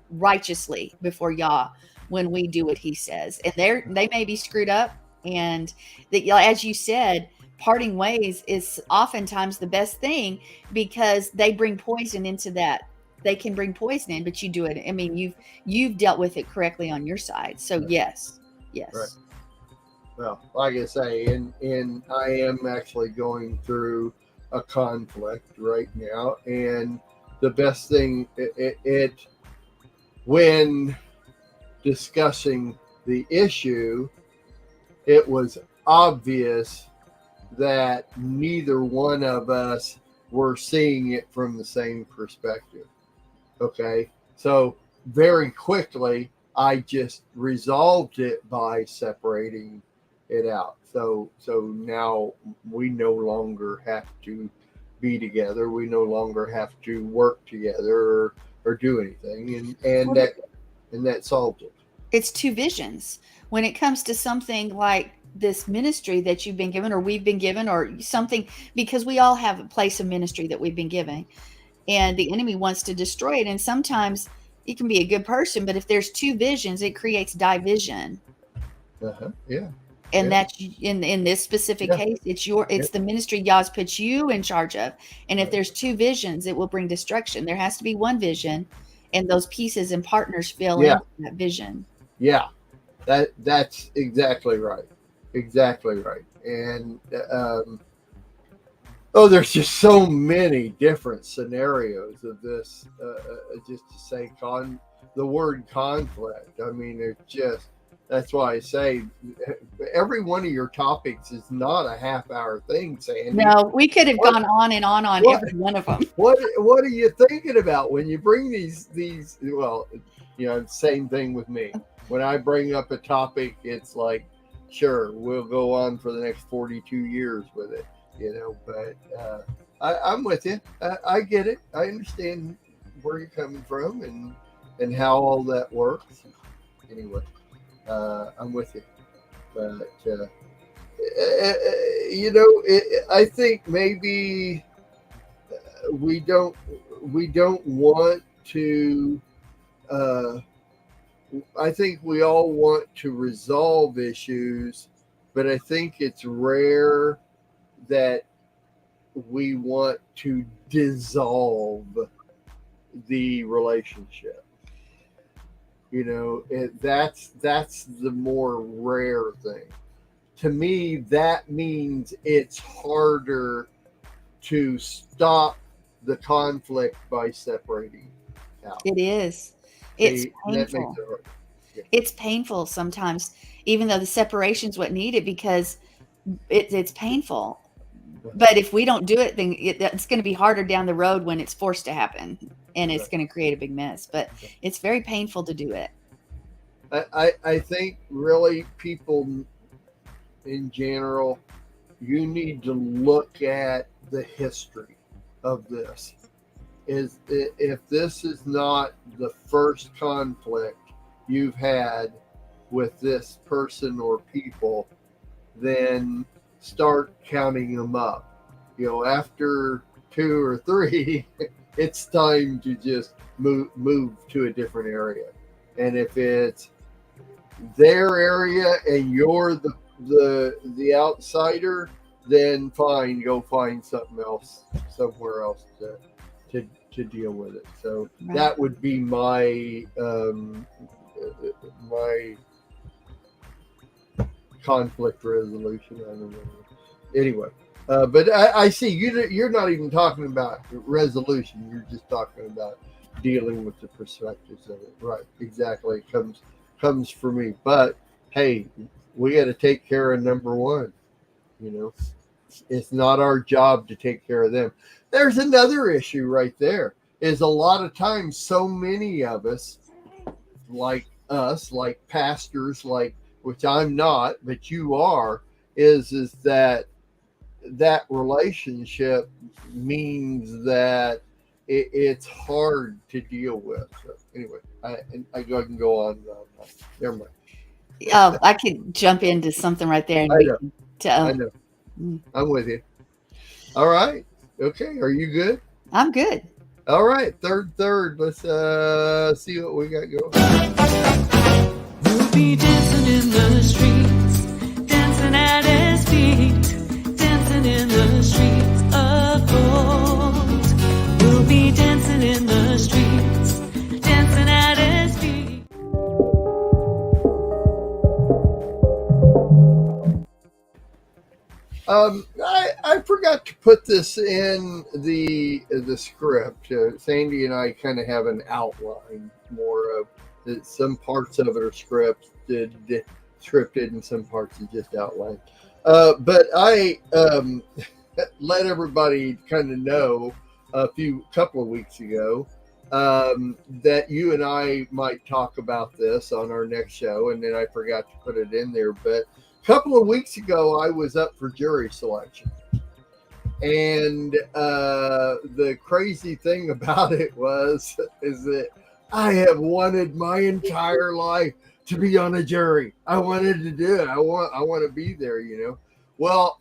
righteously before Yah when we do what he says. And they may be screwed up. And that, as you said, parting ways is oftentimes the best thing, because they bring poison into that. They can bring poison in, but you do it. I mean, you've dealt with it correctly on your side. So yes. Right. Well, like I say, and I am actually going through a conflict right now, and the best thing it when discussing the issue, it was obvious that neither one of us were seeing it from the same perspective. Okay, so very quickly I just resolved it by separating it out. So now we no longer have to be together. We no longer have to work together or do anything, and that solved it. It's two visions. When it comes to something like this ministry that you've been given, or we've been given, or something, because we all have a place of ministry that we've been given, and the enemy wants to destroy it. And sometimes you can be a good person, but if there's two visions, it creates division. Yeah. And that's in this specific case, it's the ministry God's put you in charge of. And if there's two visions, it will bring destruction. There has to be one vision, and those pieces and partners fill in that vision. Yeah, that's exactly right. Exactly right. And there's just so many different scenarios of this. Just to say the word conflict. I mean, it's just. That's why I say every one of your topics is not a half-hour thing, Sandy. No, we could have gone on and on every one of them. What are you thinking about when you bring these? Well, same thing with me. When I bring up a topic, it's like, sure, we'll go on for the next 42 years with it, But I'm with you. I get it. I understand where you're coming from and how all that works. Anyway. I'm with you, but I think maybe we don't want to. I think we all want to resolve issues, but I think it's rare that we want to dissolve the relationship. That's the more rare thing. To me, that means it's harder to stop the conflict by separating out. It is. It's painful. It's painful sometimes, even though the separation's what needed, because it's painful. But if we don't do it, then it's going to be harder down the road when it's forced to happen, and it's going to create a big mess. But it's very painful to do it. I think really people in general, you need to look at the history of this. If this is not the first conflict you've had with this person or people, then start counting them up. After 2 or 3, it's time to just move to a different area. And if it's their area and you're the outsider, then fine, go find something else somewhere else to deal with it. So that would be my my conflict resolution. I don't know. Anyway, but I see you're not even talking about resolution. You're just talking about dealing with the perspectives of it. Right? Exactly. It comes for me. But hey, we got to take care of number one. It's not our job to take care of them. There's another issue right there. Is a lot of times so many of us, like pastors, which I'm not, but you are, is that relationship means that it's hard to deal with. So anyway, I can go on. Never mind. Oh, I could jump into something right there. I know. I'm with you. All right. Okay. Are you good? I'm good. All right. Third. Let's see what we got going. We'll be dancing in the streets, dancing at his feet, dancing I forgot to put this in the script. Sandy and I kind of have an outline more of some parts of it are scripted and some parts are just outlined. But I let everybody kind of know couple of weeks ago that you and I might talk about this on our next show, and then I forgot to put it in there. But a couple of weeks ago, I was up for jury selection, and the crazy thing about it is that I have wanted my entire life to be on a jury. I wanted to do it. I want to be there. Well,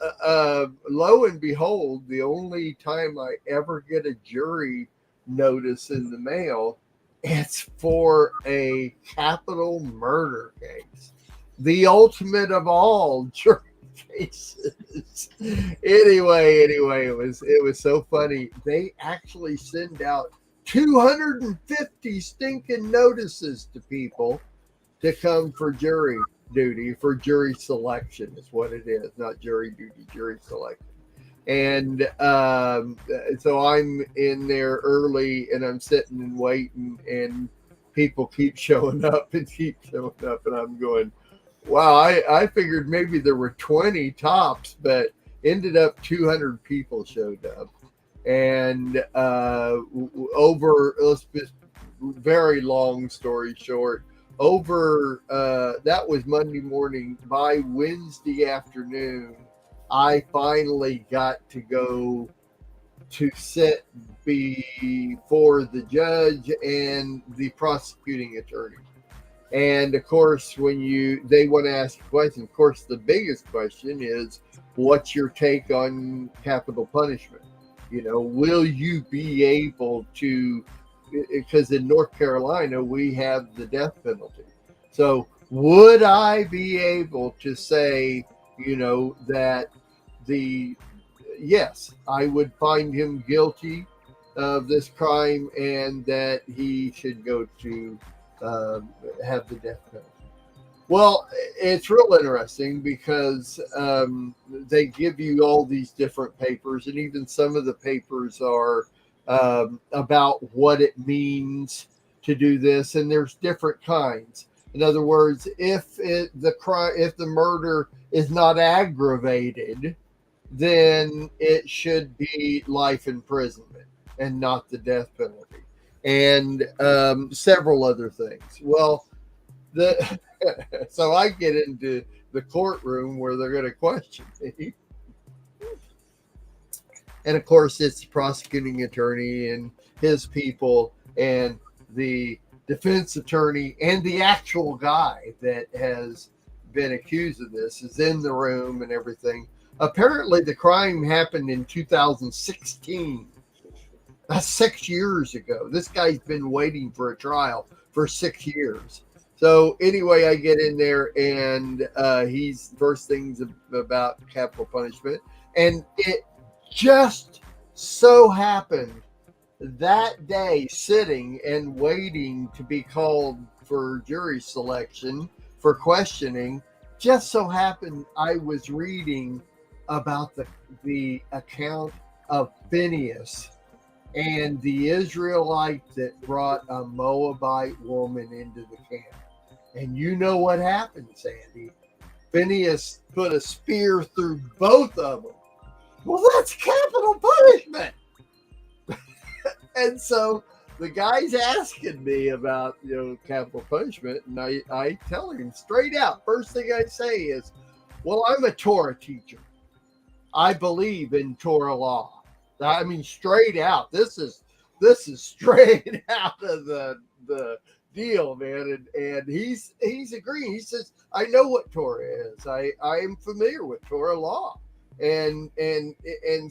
lo and behold, the only time I ever get a jury notice in the mail, it's for a capital murder case, the ultimate of all jury cases. Anyway, it was so funny. They actually send out 250 stinking notices to people to come for jury duty, for jury selection is what it is, not jury duty, jury selection. And so I'm in there early, and I'm sitting and waiting, and people keep showing up, and I'm going, wow, I figured maybe there were 20 tops, but ended up 200 people showed up. And very long story short, that was Monday morning. By Wednesday afternoon, I finally got to go to sit before the judge and the prosecuting attorney. And of course, they want to ask a question, of course, the biggest question is, what's your take on capital punishment? Will you be able to, because in North Carolina, we have the death penalty. So would I be able to say, that yes, I would find him guilty of this crime and that he should go to have the death penalty? Well, it's real interesting because they give you all these different papers, and even some of the papers are about what it means to do this, and there's different kinds. In other words, if the murder is not aggravated, then it should be life imprisonment and not the death penalty, and several other things. Well, so I get into the courtroom where they're going to question me. And of course, it's the prosecuting attorney and his people and the defense attorney and the actual guy that has been accused of this is in the room and everything. Apparently, the crime happened in 2016. That's 6 years ago. This guy's been waiting for a trial for 6 years. So anyway, I get in there, and he's first things about capital punishment. And it just so happened that day, sitting and waiting to be called for jury selection, for questioning, just so happened I was reading about the account of Phineas and the Israelite that brought a Moabite woman into the camp. And you know what happened, Sandy? Phineas put a spear through both of them. Well, that's capital punishment. And so the guy's asking me about, capital punishment, and I tell him straight out. First thing I say is, well, I'm a Torah teacher. I believe in Torah law. I mean, straight out. This is straight out of the deal, man. And he's agreeing. He says, I know what Torah is. I am familiar with Torah law. And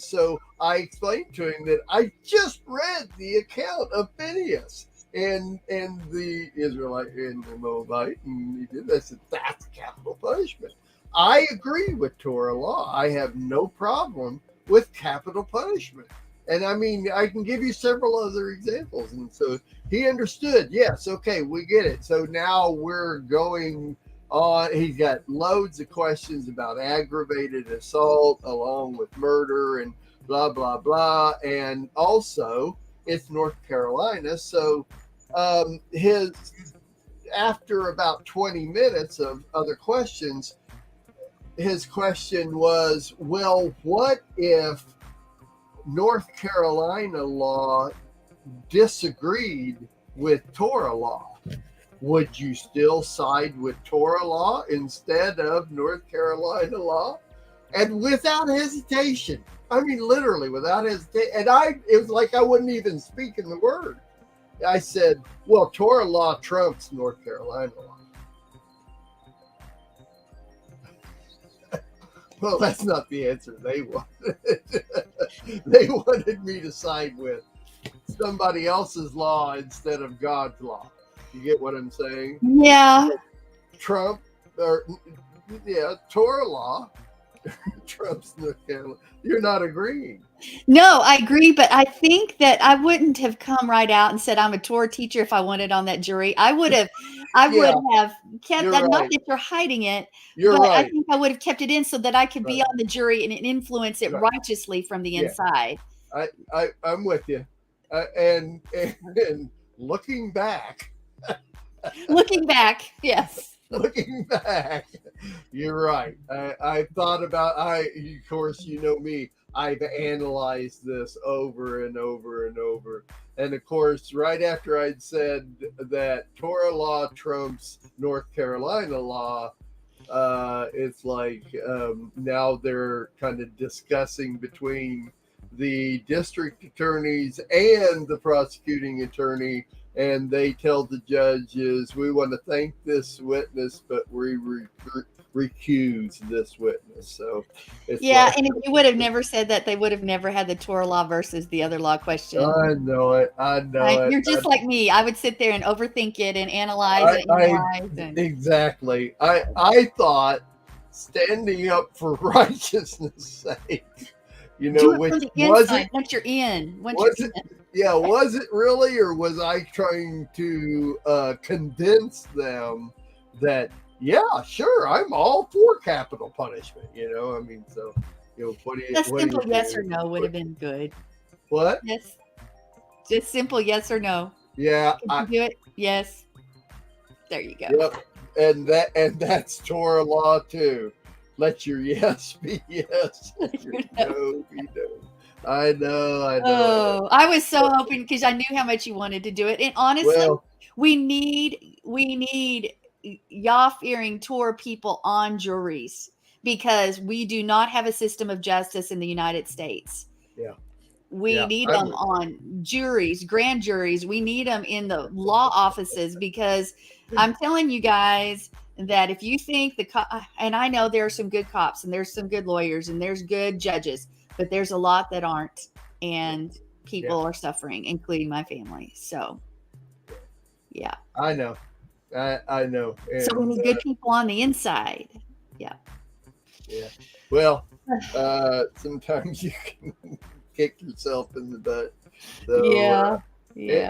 so I explained to him that I just read the account of Phineas and the Israelite and the Moabite, and he did. I said, that's capital punishment. I agree with Torah law. I have no problem with capital punishment. And I mean, I can give you several other examples. And so he understood. Yes, okay, we get it. So now we're going He's got loads of questions about aggravated assault along with murder and blah blah blah. And also, it's North Carolina, so his after about 20 minutes of other questions, his question was, well, what if North Carolina law disagreed with Torah law? Would you still side with Torah law instead of North Carolina law? And without hesitation, I mean, literally without hesitation. And it was like I wouldn't even speak in the word. I said, well, Torah law trumps North Carolina law. Well, that's not the answer they wanted. They wanted me to side with somebody else's law instead of God's law. You get what I'm saying? Yeah. Torah law trumps North Carolina. You're not agreeing. No, I agree, but I think that I wouldn't have come right out and said I'm a Torah teacher if I wanted on that jury. I would have kept you're that. Not right. that you're hiding it, You're but I right. think I would have kept it in so that I could be Right. on the jury and influence it Right. righteously from the Yeah. inside. I'm with you. And looking back, Yes. looking back, you're right. I thought about, of course, you know me, I've analyzed this over and over and over. And of course, right after I'd said that Torah law trumps North Carolina law, it's like now they're kind of discussing between the district attorneys and the prosecuting attorney, and they tell the judges, we want to thank this witness, but we recuse this witness. So it's and if you would have never said that, they would have never had the Torah law versus the other law question. I know it. You're just like me. I would sit there and overthink it and analyze Exactly. I thought standing up for righteousness' sake, you know, which was it? Once you're in. Was it really, or was I trying to convince them that, yeah, sure, I'm all for capital punishment? You know, I mean, so, you know, what do you? A simple yes or no would have been good. What? Yes. Just simple yes or no. Yeah. Can you do it? Yes. There you go. Yep. And that's Torah law too. Let your yes be yes. Let your no be no. I know. Oh, I was so hoping, because I knew how much you wanted to do it. And honestly, we need Yah-fearing Torah people on juries, because we do not have a system of justice in the United States. Yeah. We need them on juries, grand juries. We need them in the law offices, because I'm telling you guys that if you think and I know there are some good cops and there's some good lawyers and there's good judges, but there's a lot that aren't, and people are suffering, including my family. So, yeah. I know. I know. And, so we need good people on the inside. Yeah. Yeah. Well, sometimes you can kick yourself in the butt. So, yeah.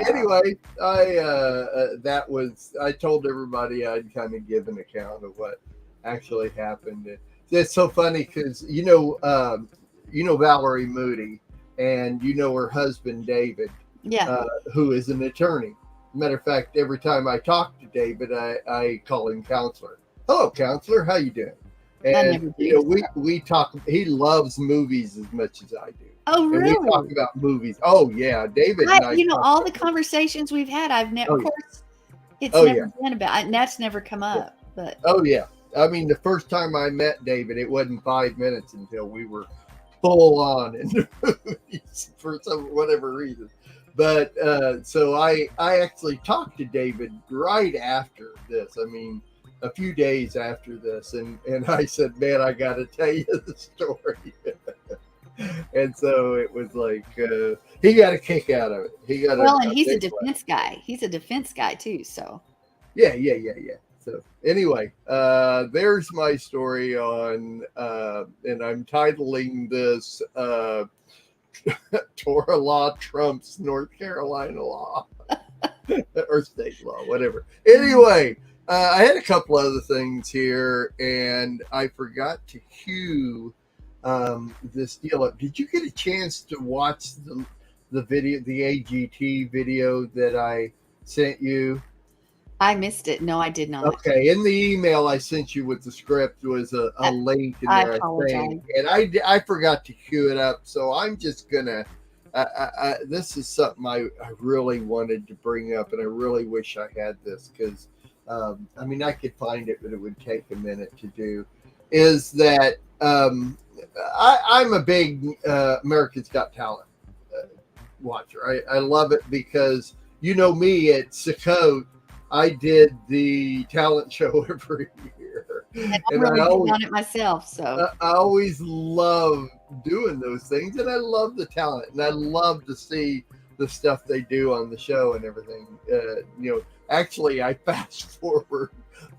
Anyway, I told everybody I'd kind of give an account of what actually happened. It's so funny because you know Valerie Moody, and you know her husband David, who is an attorney. Matter of fact, every time I talk to David, I call him counselor. Hello, counselor. How you doing? And we talk. He loves movies as much as I do. Oh, really? And we talk about movies. Oh, yeah, David. And I all the conversations we've had, I've never. Of course, it's never been about, and that's never come up. But I mean, the first time I met David, it wasn't 5 minutes until we were full on in the movies for whatever reason. But so I actually talked to David right after this. I mean, a few days after this, and I said, man, I got to tell you the story. And so it was like he got a kick out of it. And he's a defense guy. He's a defense guy too. So yeah. So anyway, there's my story on, and I'm titling this Torah law trumps North Carolina law or state law, whatever. Anyway, I had a couple other things here, and I forgot to cue this deal up. Did you get a chance to watch the video, the AGT video that I sent you? I missed it. No, I did not. Okay, in the email I sent you with the script was a link in I there, I think, apologize. and I forgot to cue it up, so I'm just gonna. This is something I really wanted to bring up, and I really wish I had this because, I mean, I could find it, but it would take a minute to do. Is that I'm a big America's Got Talent watcher. I love it because you know me at Sakote. I did the talent show every year, And I'm and really big on it myself. So I always love doing those things, and I love the talent, and I love to see the stuff they do on the show and everything. Actually, I fast forward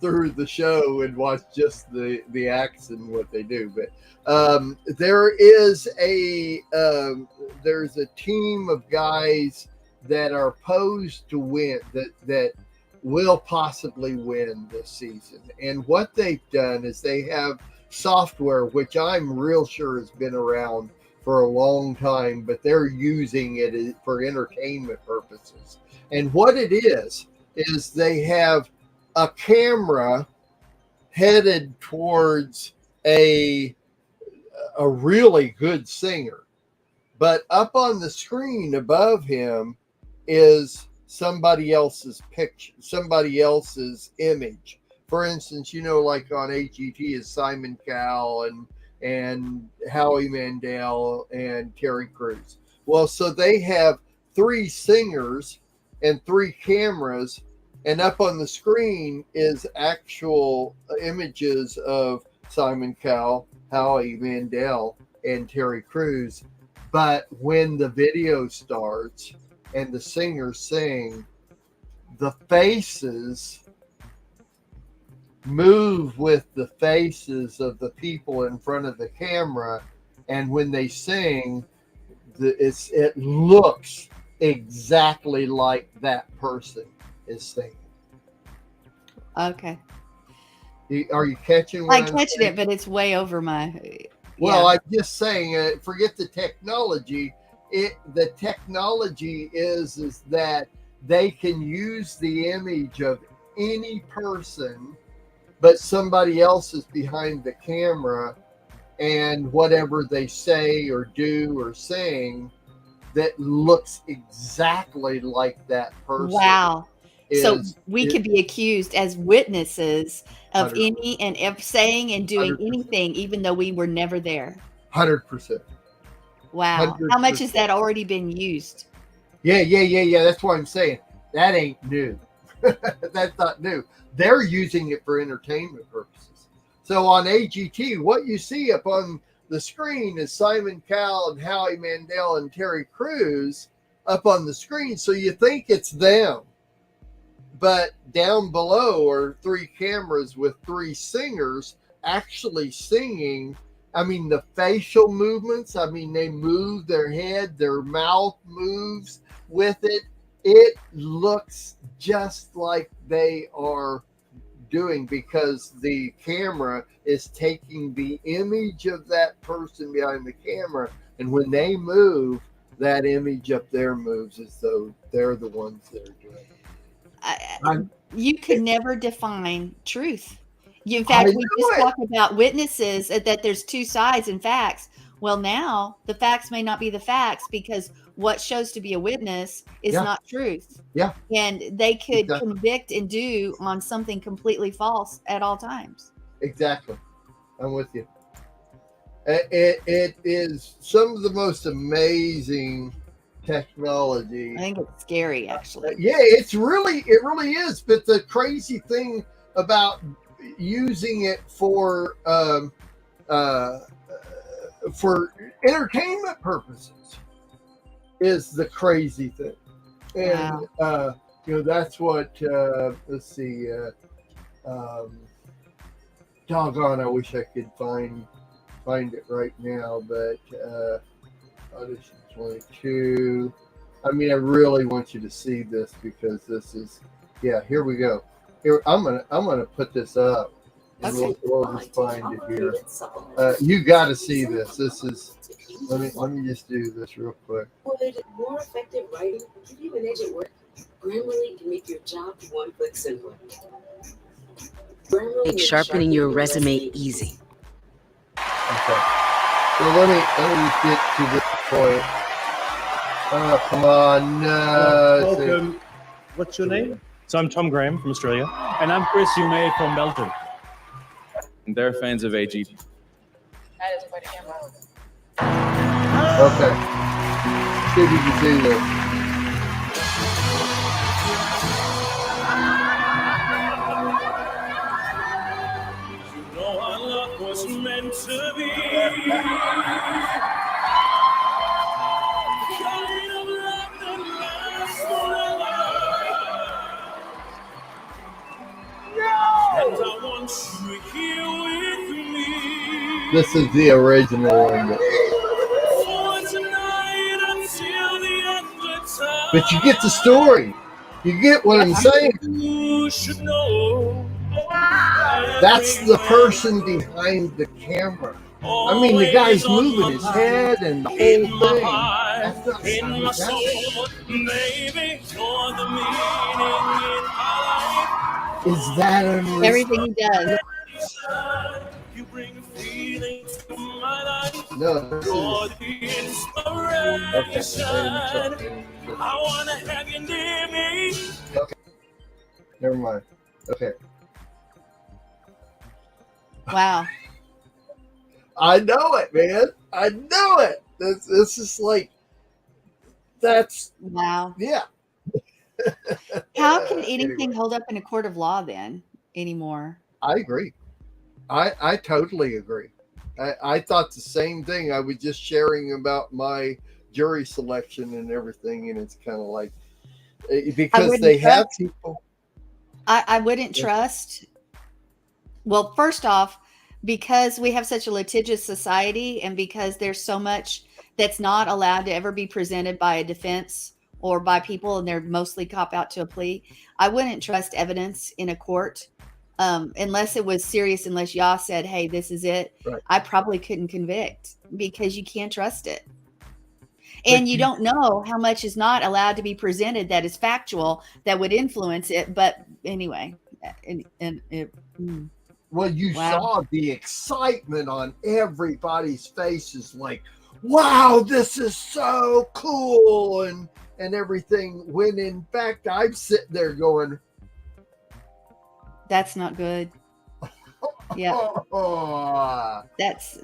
through the show and watch just the acts and what they do. But there's a team of guys that are posed to win that will possibly win this season. And what they've done is they have software, which I'm real sure has been around for a long time, but they're using it for entertainment purposes. And what it is they have a camera headed towards a really good singer, but up on the screen above him is somebody else's picture, somebody else's image. For instance, like on AGT is Simon Cowell and Howie Mandel and Terry Crews. Well, so they have 3 singers and 3 cameras, and up on the screen is actual images of Simon Cowell, Howie Mandel, and Terry Crews. But when the video starts and the singers sing, the faces move with the faces of the people in front of the camera, and when they sing, it looks exactly like that person is singing. okay, Are you catching what I'm I'm catching saying? it, but it's way over my. Well, Yeah. I'm just saying, forget the technology. The technology is that they can use the image of any person, but somebody else is behind the camera, and whatever they say or do or sing that looks exactly like that person Wow. So is we could be accused as witnesses of 100%. any and saying and doing 100%. anything, even though we were never there. 100%. Wow. How much has that already been used? Yeah. That's why I'm saying that ain't new. That's not new. They're using it for entertainment purposes. So on AGT, what you see up on the screen is Simon Cowell and Howie Mandel and Terry Crews up on the screen. So you think it's them. But down below are 3 cameras with 3 singers actually singing. I mean, the facial movements, I mean, they move their head, their mouth moves with it. It looks just like they are doing, because the camera is taking the image of that person behind the camera. And when they move, that image up there moves as though they're the ones that are doing it. You could never define truth. In I fact, we know just it. talked about witnesses, that there's 2 sides and facts. Well, now the facts may not be the facts, because what shows to be a witness is Yeah. not truth. Yeah. And they could Exactly. convict and do on something completely false at all times. Exactly. I'm with you. It is some of the most amazing technology. I think it's scary, actually. Yeah, it really is. But the crazy thing about using it for entertainment purposes is the crazy thing. And that's what let's see. Doggone, I wish I could find it right now, but audition 22. I mean, I really want you to see this, because this is, here we go. Here, I'm gonna put this up, and we'll just find it here. You got to see this. This is. Let me just do this real quick. Would more effective writing give you an edge at work? Grammarly can make your job one click simpler. Grammarly makes sharpening your resume easy. Okay. So let me just get to this point. Oh, come on. Welcome. What's your name? So I'm Tom Graham from Australia. And I'm Chris Humay from Belgium. And they're fans of AG. That is quite a camera. Okay. See if you can see this. You know our love was meant to be. Kind of love that lasts forever. And I want you here with me. This is the original one. For tonight until the end of time. But you get the story. You get what I'm saying. You should know. That's the person behind the camera. I mean, the guy's moving his head and the whole thing. That's not In my soul, baby, you're the meaning in my life. Is that unreal? Everything he does. You bring feeling to my life. No, this You're is the inspiration. I wanna have you near me. okay. Never mind. Okay. Wow. I know it, man. I know it. This is like, that's, Wow. yeah. How can anything Anyway, hold up in a court of law then anymore? I agree. I totally agree. I thought the same thing. I was just sharing about my jury selection and everything, and it's kind of like, because wouldn't they have trust- people. I wouldn't Yeah. trust. Well, first off, because we have such a litigious society and because there's so much that's not allowed to ever be presented by a defense or by people, and they're mostly cop out to a plea, I wouldn't trust evidence in a court unless it was serious, unless Yah said, hey, this is it. Right. I probably couldn't convict because you can't trust it. But And you don't know how much is not allowed to be presented that is factual that would influence it. But anyway, Well, you Wow. saw the excitement on everybody's faces, like, wow, this is so cool, and everything. When in fact, I'm sitting there going, that's not good. Yeah, oh, that's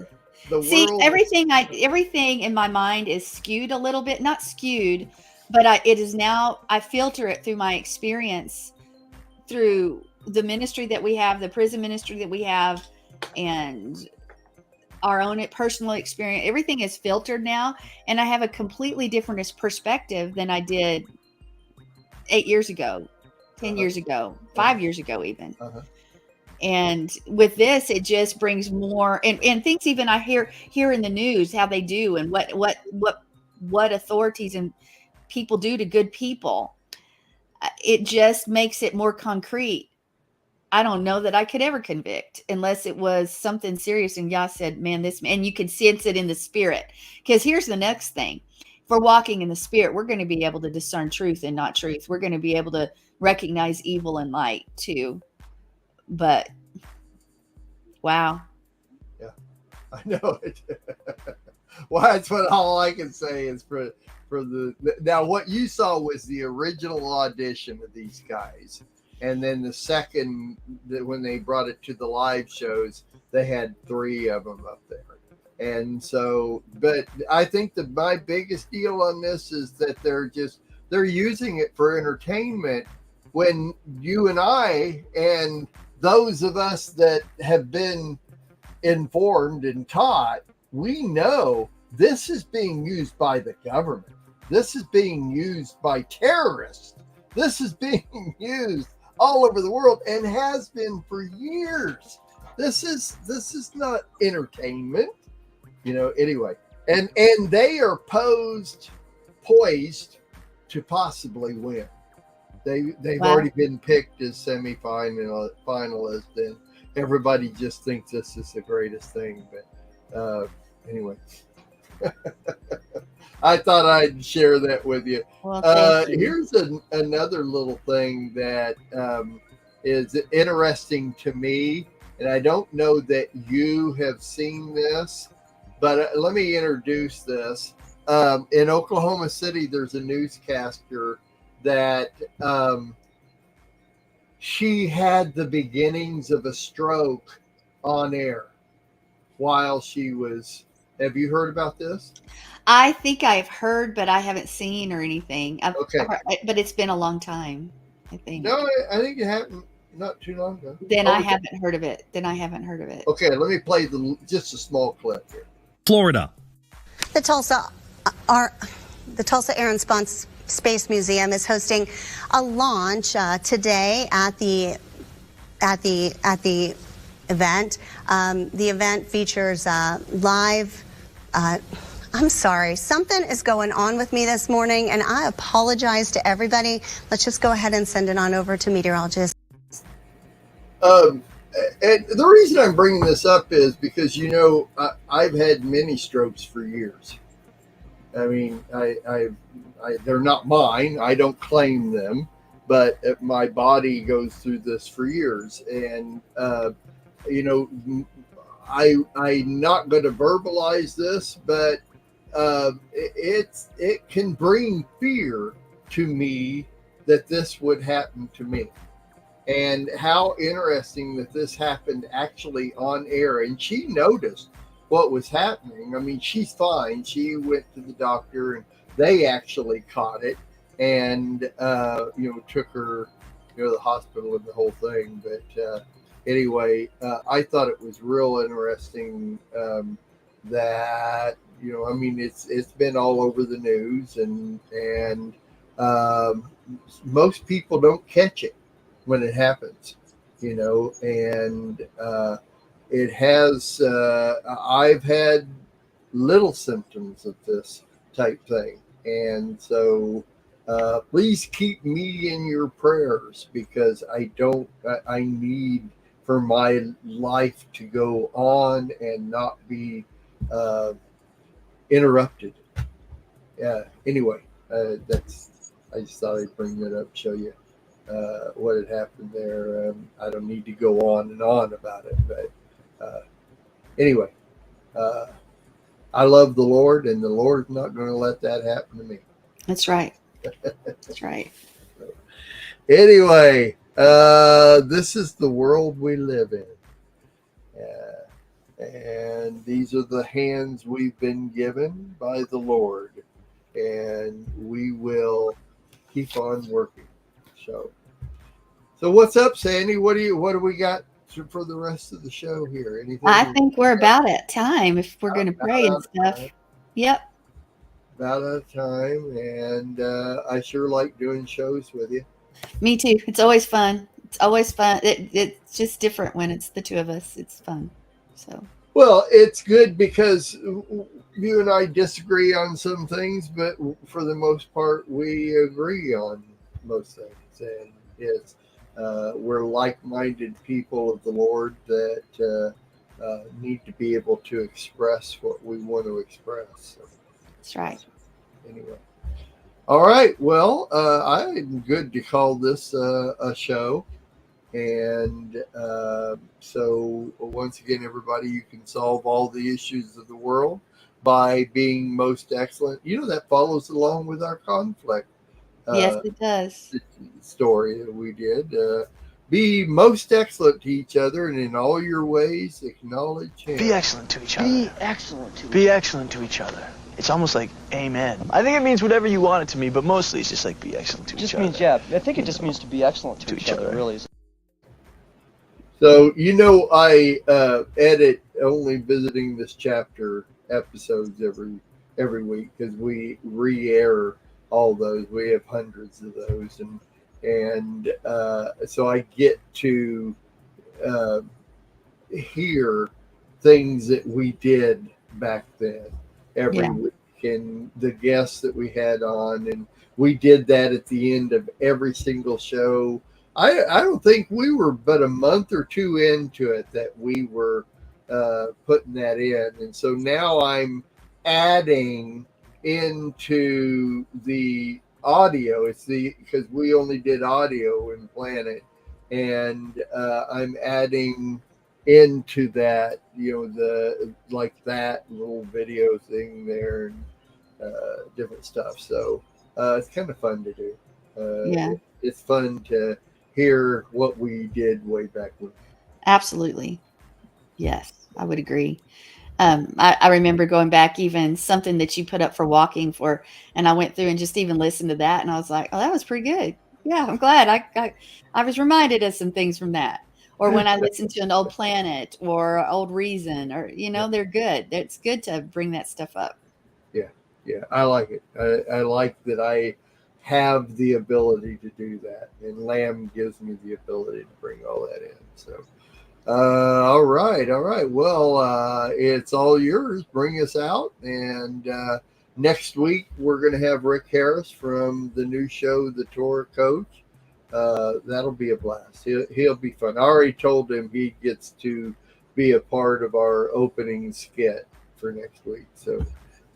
the see world. everything in my mind is skewed a little bit, not skewed, but it is now. I filter it through my experience, through the ministry that we have, the prison ministry that we have, and our own personal experience. Everything is filtered now, and I have a completely different perspective than I did 8 years ago, 10 years ago, 5 years ago even. Uh-huh. And with this, it just brings more and things even I hear in the news how they do and what authorities and people do to good people. It just makes it more concrete. I don't know that I could ever convict unless it was something serious. And Yah said, man, this, and you can sense it in the spirit. Because here's the next thing. If we're walking in the spirit, we're going to be able to discern truth and not truth. We're going to be able to recognize evil and light too. But wow. I know it. Well, that's what all I can say is for the now. What you saw was the original audition of these guys, and then the second when they brought it to the live shows, they had 3 of them up there. And so, but I think my biggest deal on this is that they're using it for entertainment, when you and I and those of us that have been informed and taught, we know this is being used by the government. This is being used by terrorists. This is being used all over the world and has been for years. This is not entertainment, anyway. And they are poised to possibly win. They've Wow. already been picked as finalists, and everybody just thinks this is the greatest thing. But anyway, I thought I'd share that with you. Well, thank you. Here's another little thing that is interesting to me, and I don't know that you have seen this, but let me introduce this. In Oklahoma City, there's a newscaster that she had the beginnings of a stroke on air while she was. Have you heard about this? I think I've heard, but I haven't seen or anything. Okay. But it's been a long time, I think. No, I think it happened not too long ago. Then I haven't heard of it. Okay, let me play just a small clip here. Florida. The Tulsa Air and Space Museum is hosting a launch today at the event. The event features live. I'm sorry, something is going on with me this morning, and I apologize to everybody. Let's just go ahead and send it on over to meteorologists. And the reason I'm bringing this up is because, I've had many strokes for years. I mean, they're not mine. I don't claim them, but my body goes through this for years. And, I'm not going to verbalize this, but it can bring fear to me that this would happen to me. And how interesting that this happened actually on air. And she noticed what was happening. I mean, she's fine. She went to the doctor and they actually caught it and, took her, to the hospital and the whole thing. But anyway, I thought it was real interesting that, it's been all over the news and most people don't catch it when it happens, and it has, I've had little symptoms of this type thing. And so please keep me in your prayers because I need for my life to go on and not be interrupted. Anyway, I just thought I'd bring that up, show you what had happened there. I don't need to go on and on about it, but anyway, I love the Lord, and the Lord's not going to let that happen to me. That's right. That's right. Anyway, this is the world we live in. And these are the hands we've been given by the Lord, and we will keep on working. So what's up, Sandy? What do we got for the rest of the show here? Anything? I think we're about at time if we're going to pray and stuff. Yep. About out of time, and I sure like doing shows with you. Me too. It's always fun. It's just different when it's the two of us. It's fun. So. Well, it's good because you and I disagree on some things, but for the most part, we agree on most things. And it's we're like-minded people of the Lord that need to be able to express what we want to express. So, that's right. Anyway. All right. Well, I'm good to call this a show. And so once again, everybody, you can solve all the issues of the world by being most excellent. That follows along with our conflict. Yes, it does. Story that we did. Be most excellent to each other, and in all your ways, acknowledge Him. Be excellent to each other. Be excellent to Be excellent to each other. It's almost like amen. I think it means whatever you want it to mean, but mostly it's just like be excellent to each other. I think it just means to be excellent to each other, really. So, I edit only visiting this chapter episodes every week because we re-air all those. We have hundreds of those, and so I get to hear things that we did back then every week, and the guests that we had on, and we did that at the end of every single show. I don't think we were but a month or two into it that we were putting that in. And so now I'm adding into the audio. It's because we only did audio in Planet, and I'm adding into that, the that little video thing there, and different stuff. So it's kind of fun to do. Yeah. It's fun to hear what we did way back when. Absolutely. Yes, I would agree. I remember going back, even something that you put up for walking for, and I went through and just even listened to that, and I was like, oh, that was pretty good. Yeah, I'm glad I was reminded of some things from that. Or when I listened to an old Planet or old Reason, or, they're good. It's good to bring that stuff up. Yeah, I like it. I like that I have the ability to do that, and Lamb gives me the ability to bring all that in. So, all right. Well, it's all yours. Bring us out, and next week we're going to have Rick Harris from the new show, The Tour Coach. That'll be a blast. He'll be fun. I already told him he gets to be a part of our opening skit for next week. So,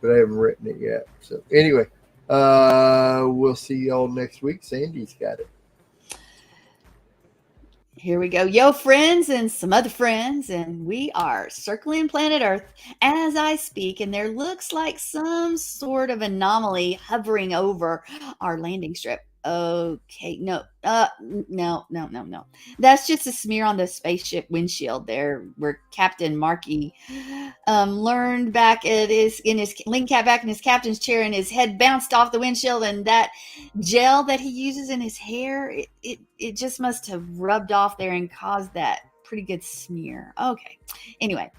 but I haven't written it yet. So anyway, we'll see y'all next week. Sandy's got it. Here we go. Yo, friends and some other friends, and we are circling planet Earth as I speak, and there looks like some sort of anomaly hovering over our landing strip. Okay, no. That's just a smear on the spaceship windshield there, where Captain Markey learned back in his captain's chair, and his head bounced off the windshield, and that gel that he uses in his hair, it just must have rubbed off there and caused that pretty good smear. Okay. Anyway,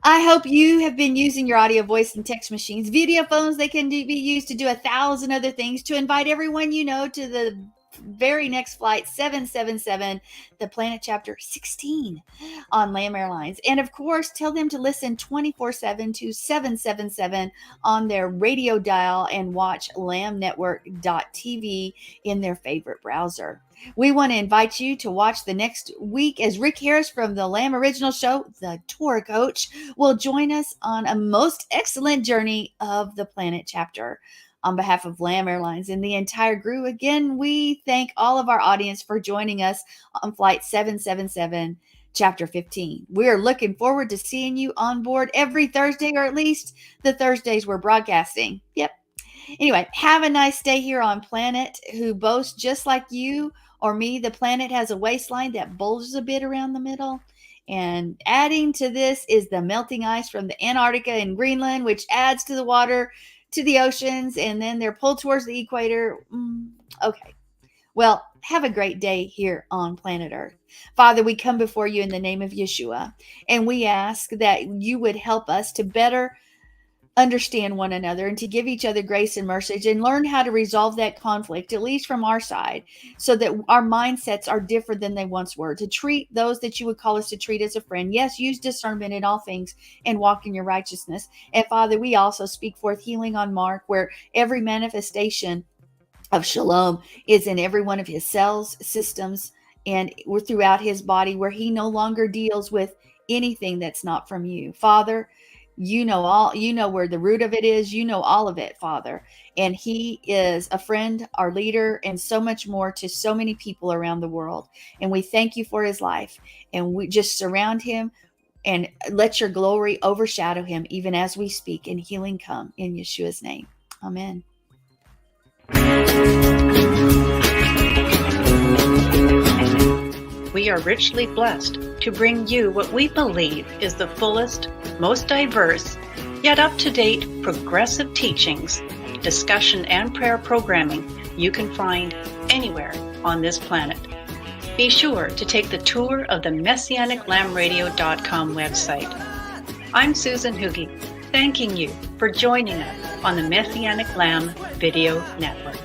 I hope you have been using your audio, voice, and text machines, video phones. They can be used to do 1,000 other things, to invite everyone you know to the very next flight 777, the Planet Chapter 16 on Lamb Airlines. And of course, tell them to listen 24/7 to 777 on their radio dial and watch lambnetwork.tv in their favorite browser. We want to invite you to watch the next week as Rick Harris from the Lamb Original Show, The Tour Coach, will join us on a most excellent journey of the Planet Chapter. On behalf of Lamb Airlines and the entire crew, again, we thank all of our audience for joining us on Flight 777, Chapter 15. We are looking forward to seeing you on board every Thursday, or at least the Thursdays we're broadcasting. Yep. Anyway, have a nice day here on Planet, who boasts, just like you or me, the planet has a waistline that bulges a bit around the middle. And adding to this is the melting ice from the Antarctica and Greenland, which adds to the water, to the oceans, and then they're pulled towards the equator. Okay. Well, have a great day here on planet Earth. Father, we come before you in the name of Yeshua, and we ask that you would help us to better understand one another and to give each other grace and mercy, and learn how to resolve that conflict, at least from our side, so that our mindsets are different than they once were, to treat those that you would call us to treat as a friend. Yes, use discernment in all things and walk in your righteousness. And Father, we also speak forth healing on Mark, where every manifestation of shalom is in every one of his cells, systems, and throughout his body, where he no longer deals with anything that's not from you. Father, you know all, you know where the root of it is, you know all of it, Father. And he is a friend, our leader, and so much more to so many people around the world. And we thank you for his life, and we just surround him and let your glory overshadow him, even as we speak, and healing come in Yeshua's name. Amen. We are richly blessed to bring you what we believe is the fullest, most diverse, yet up-to-date progressive teachings, discussion, and prayer programming you can find anywhere on this planet. Be sure to take the tour of the MessianicLambRadio.com website. I'm Susan Hoogie, thanking you for joining us on the Messianic Lamb Video Network.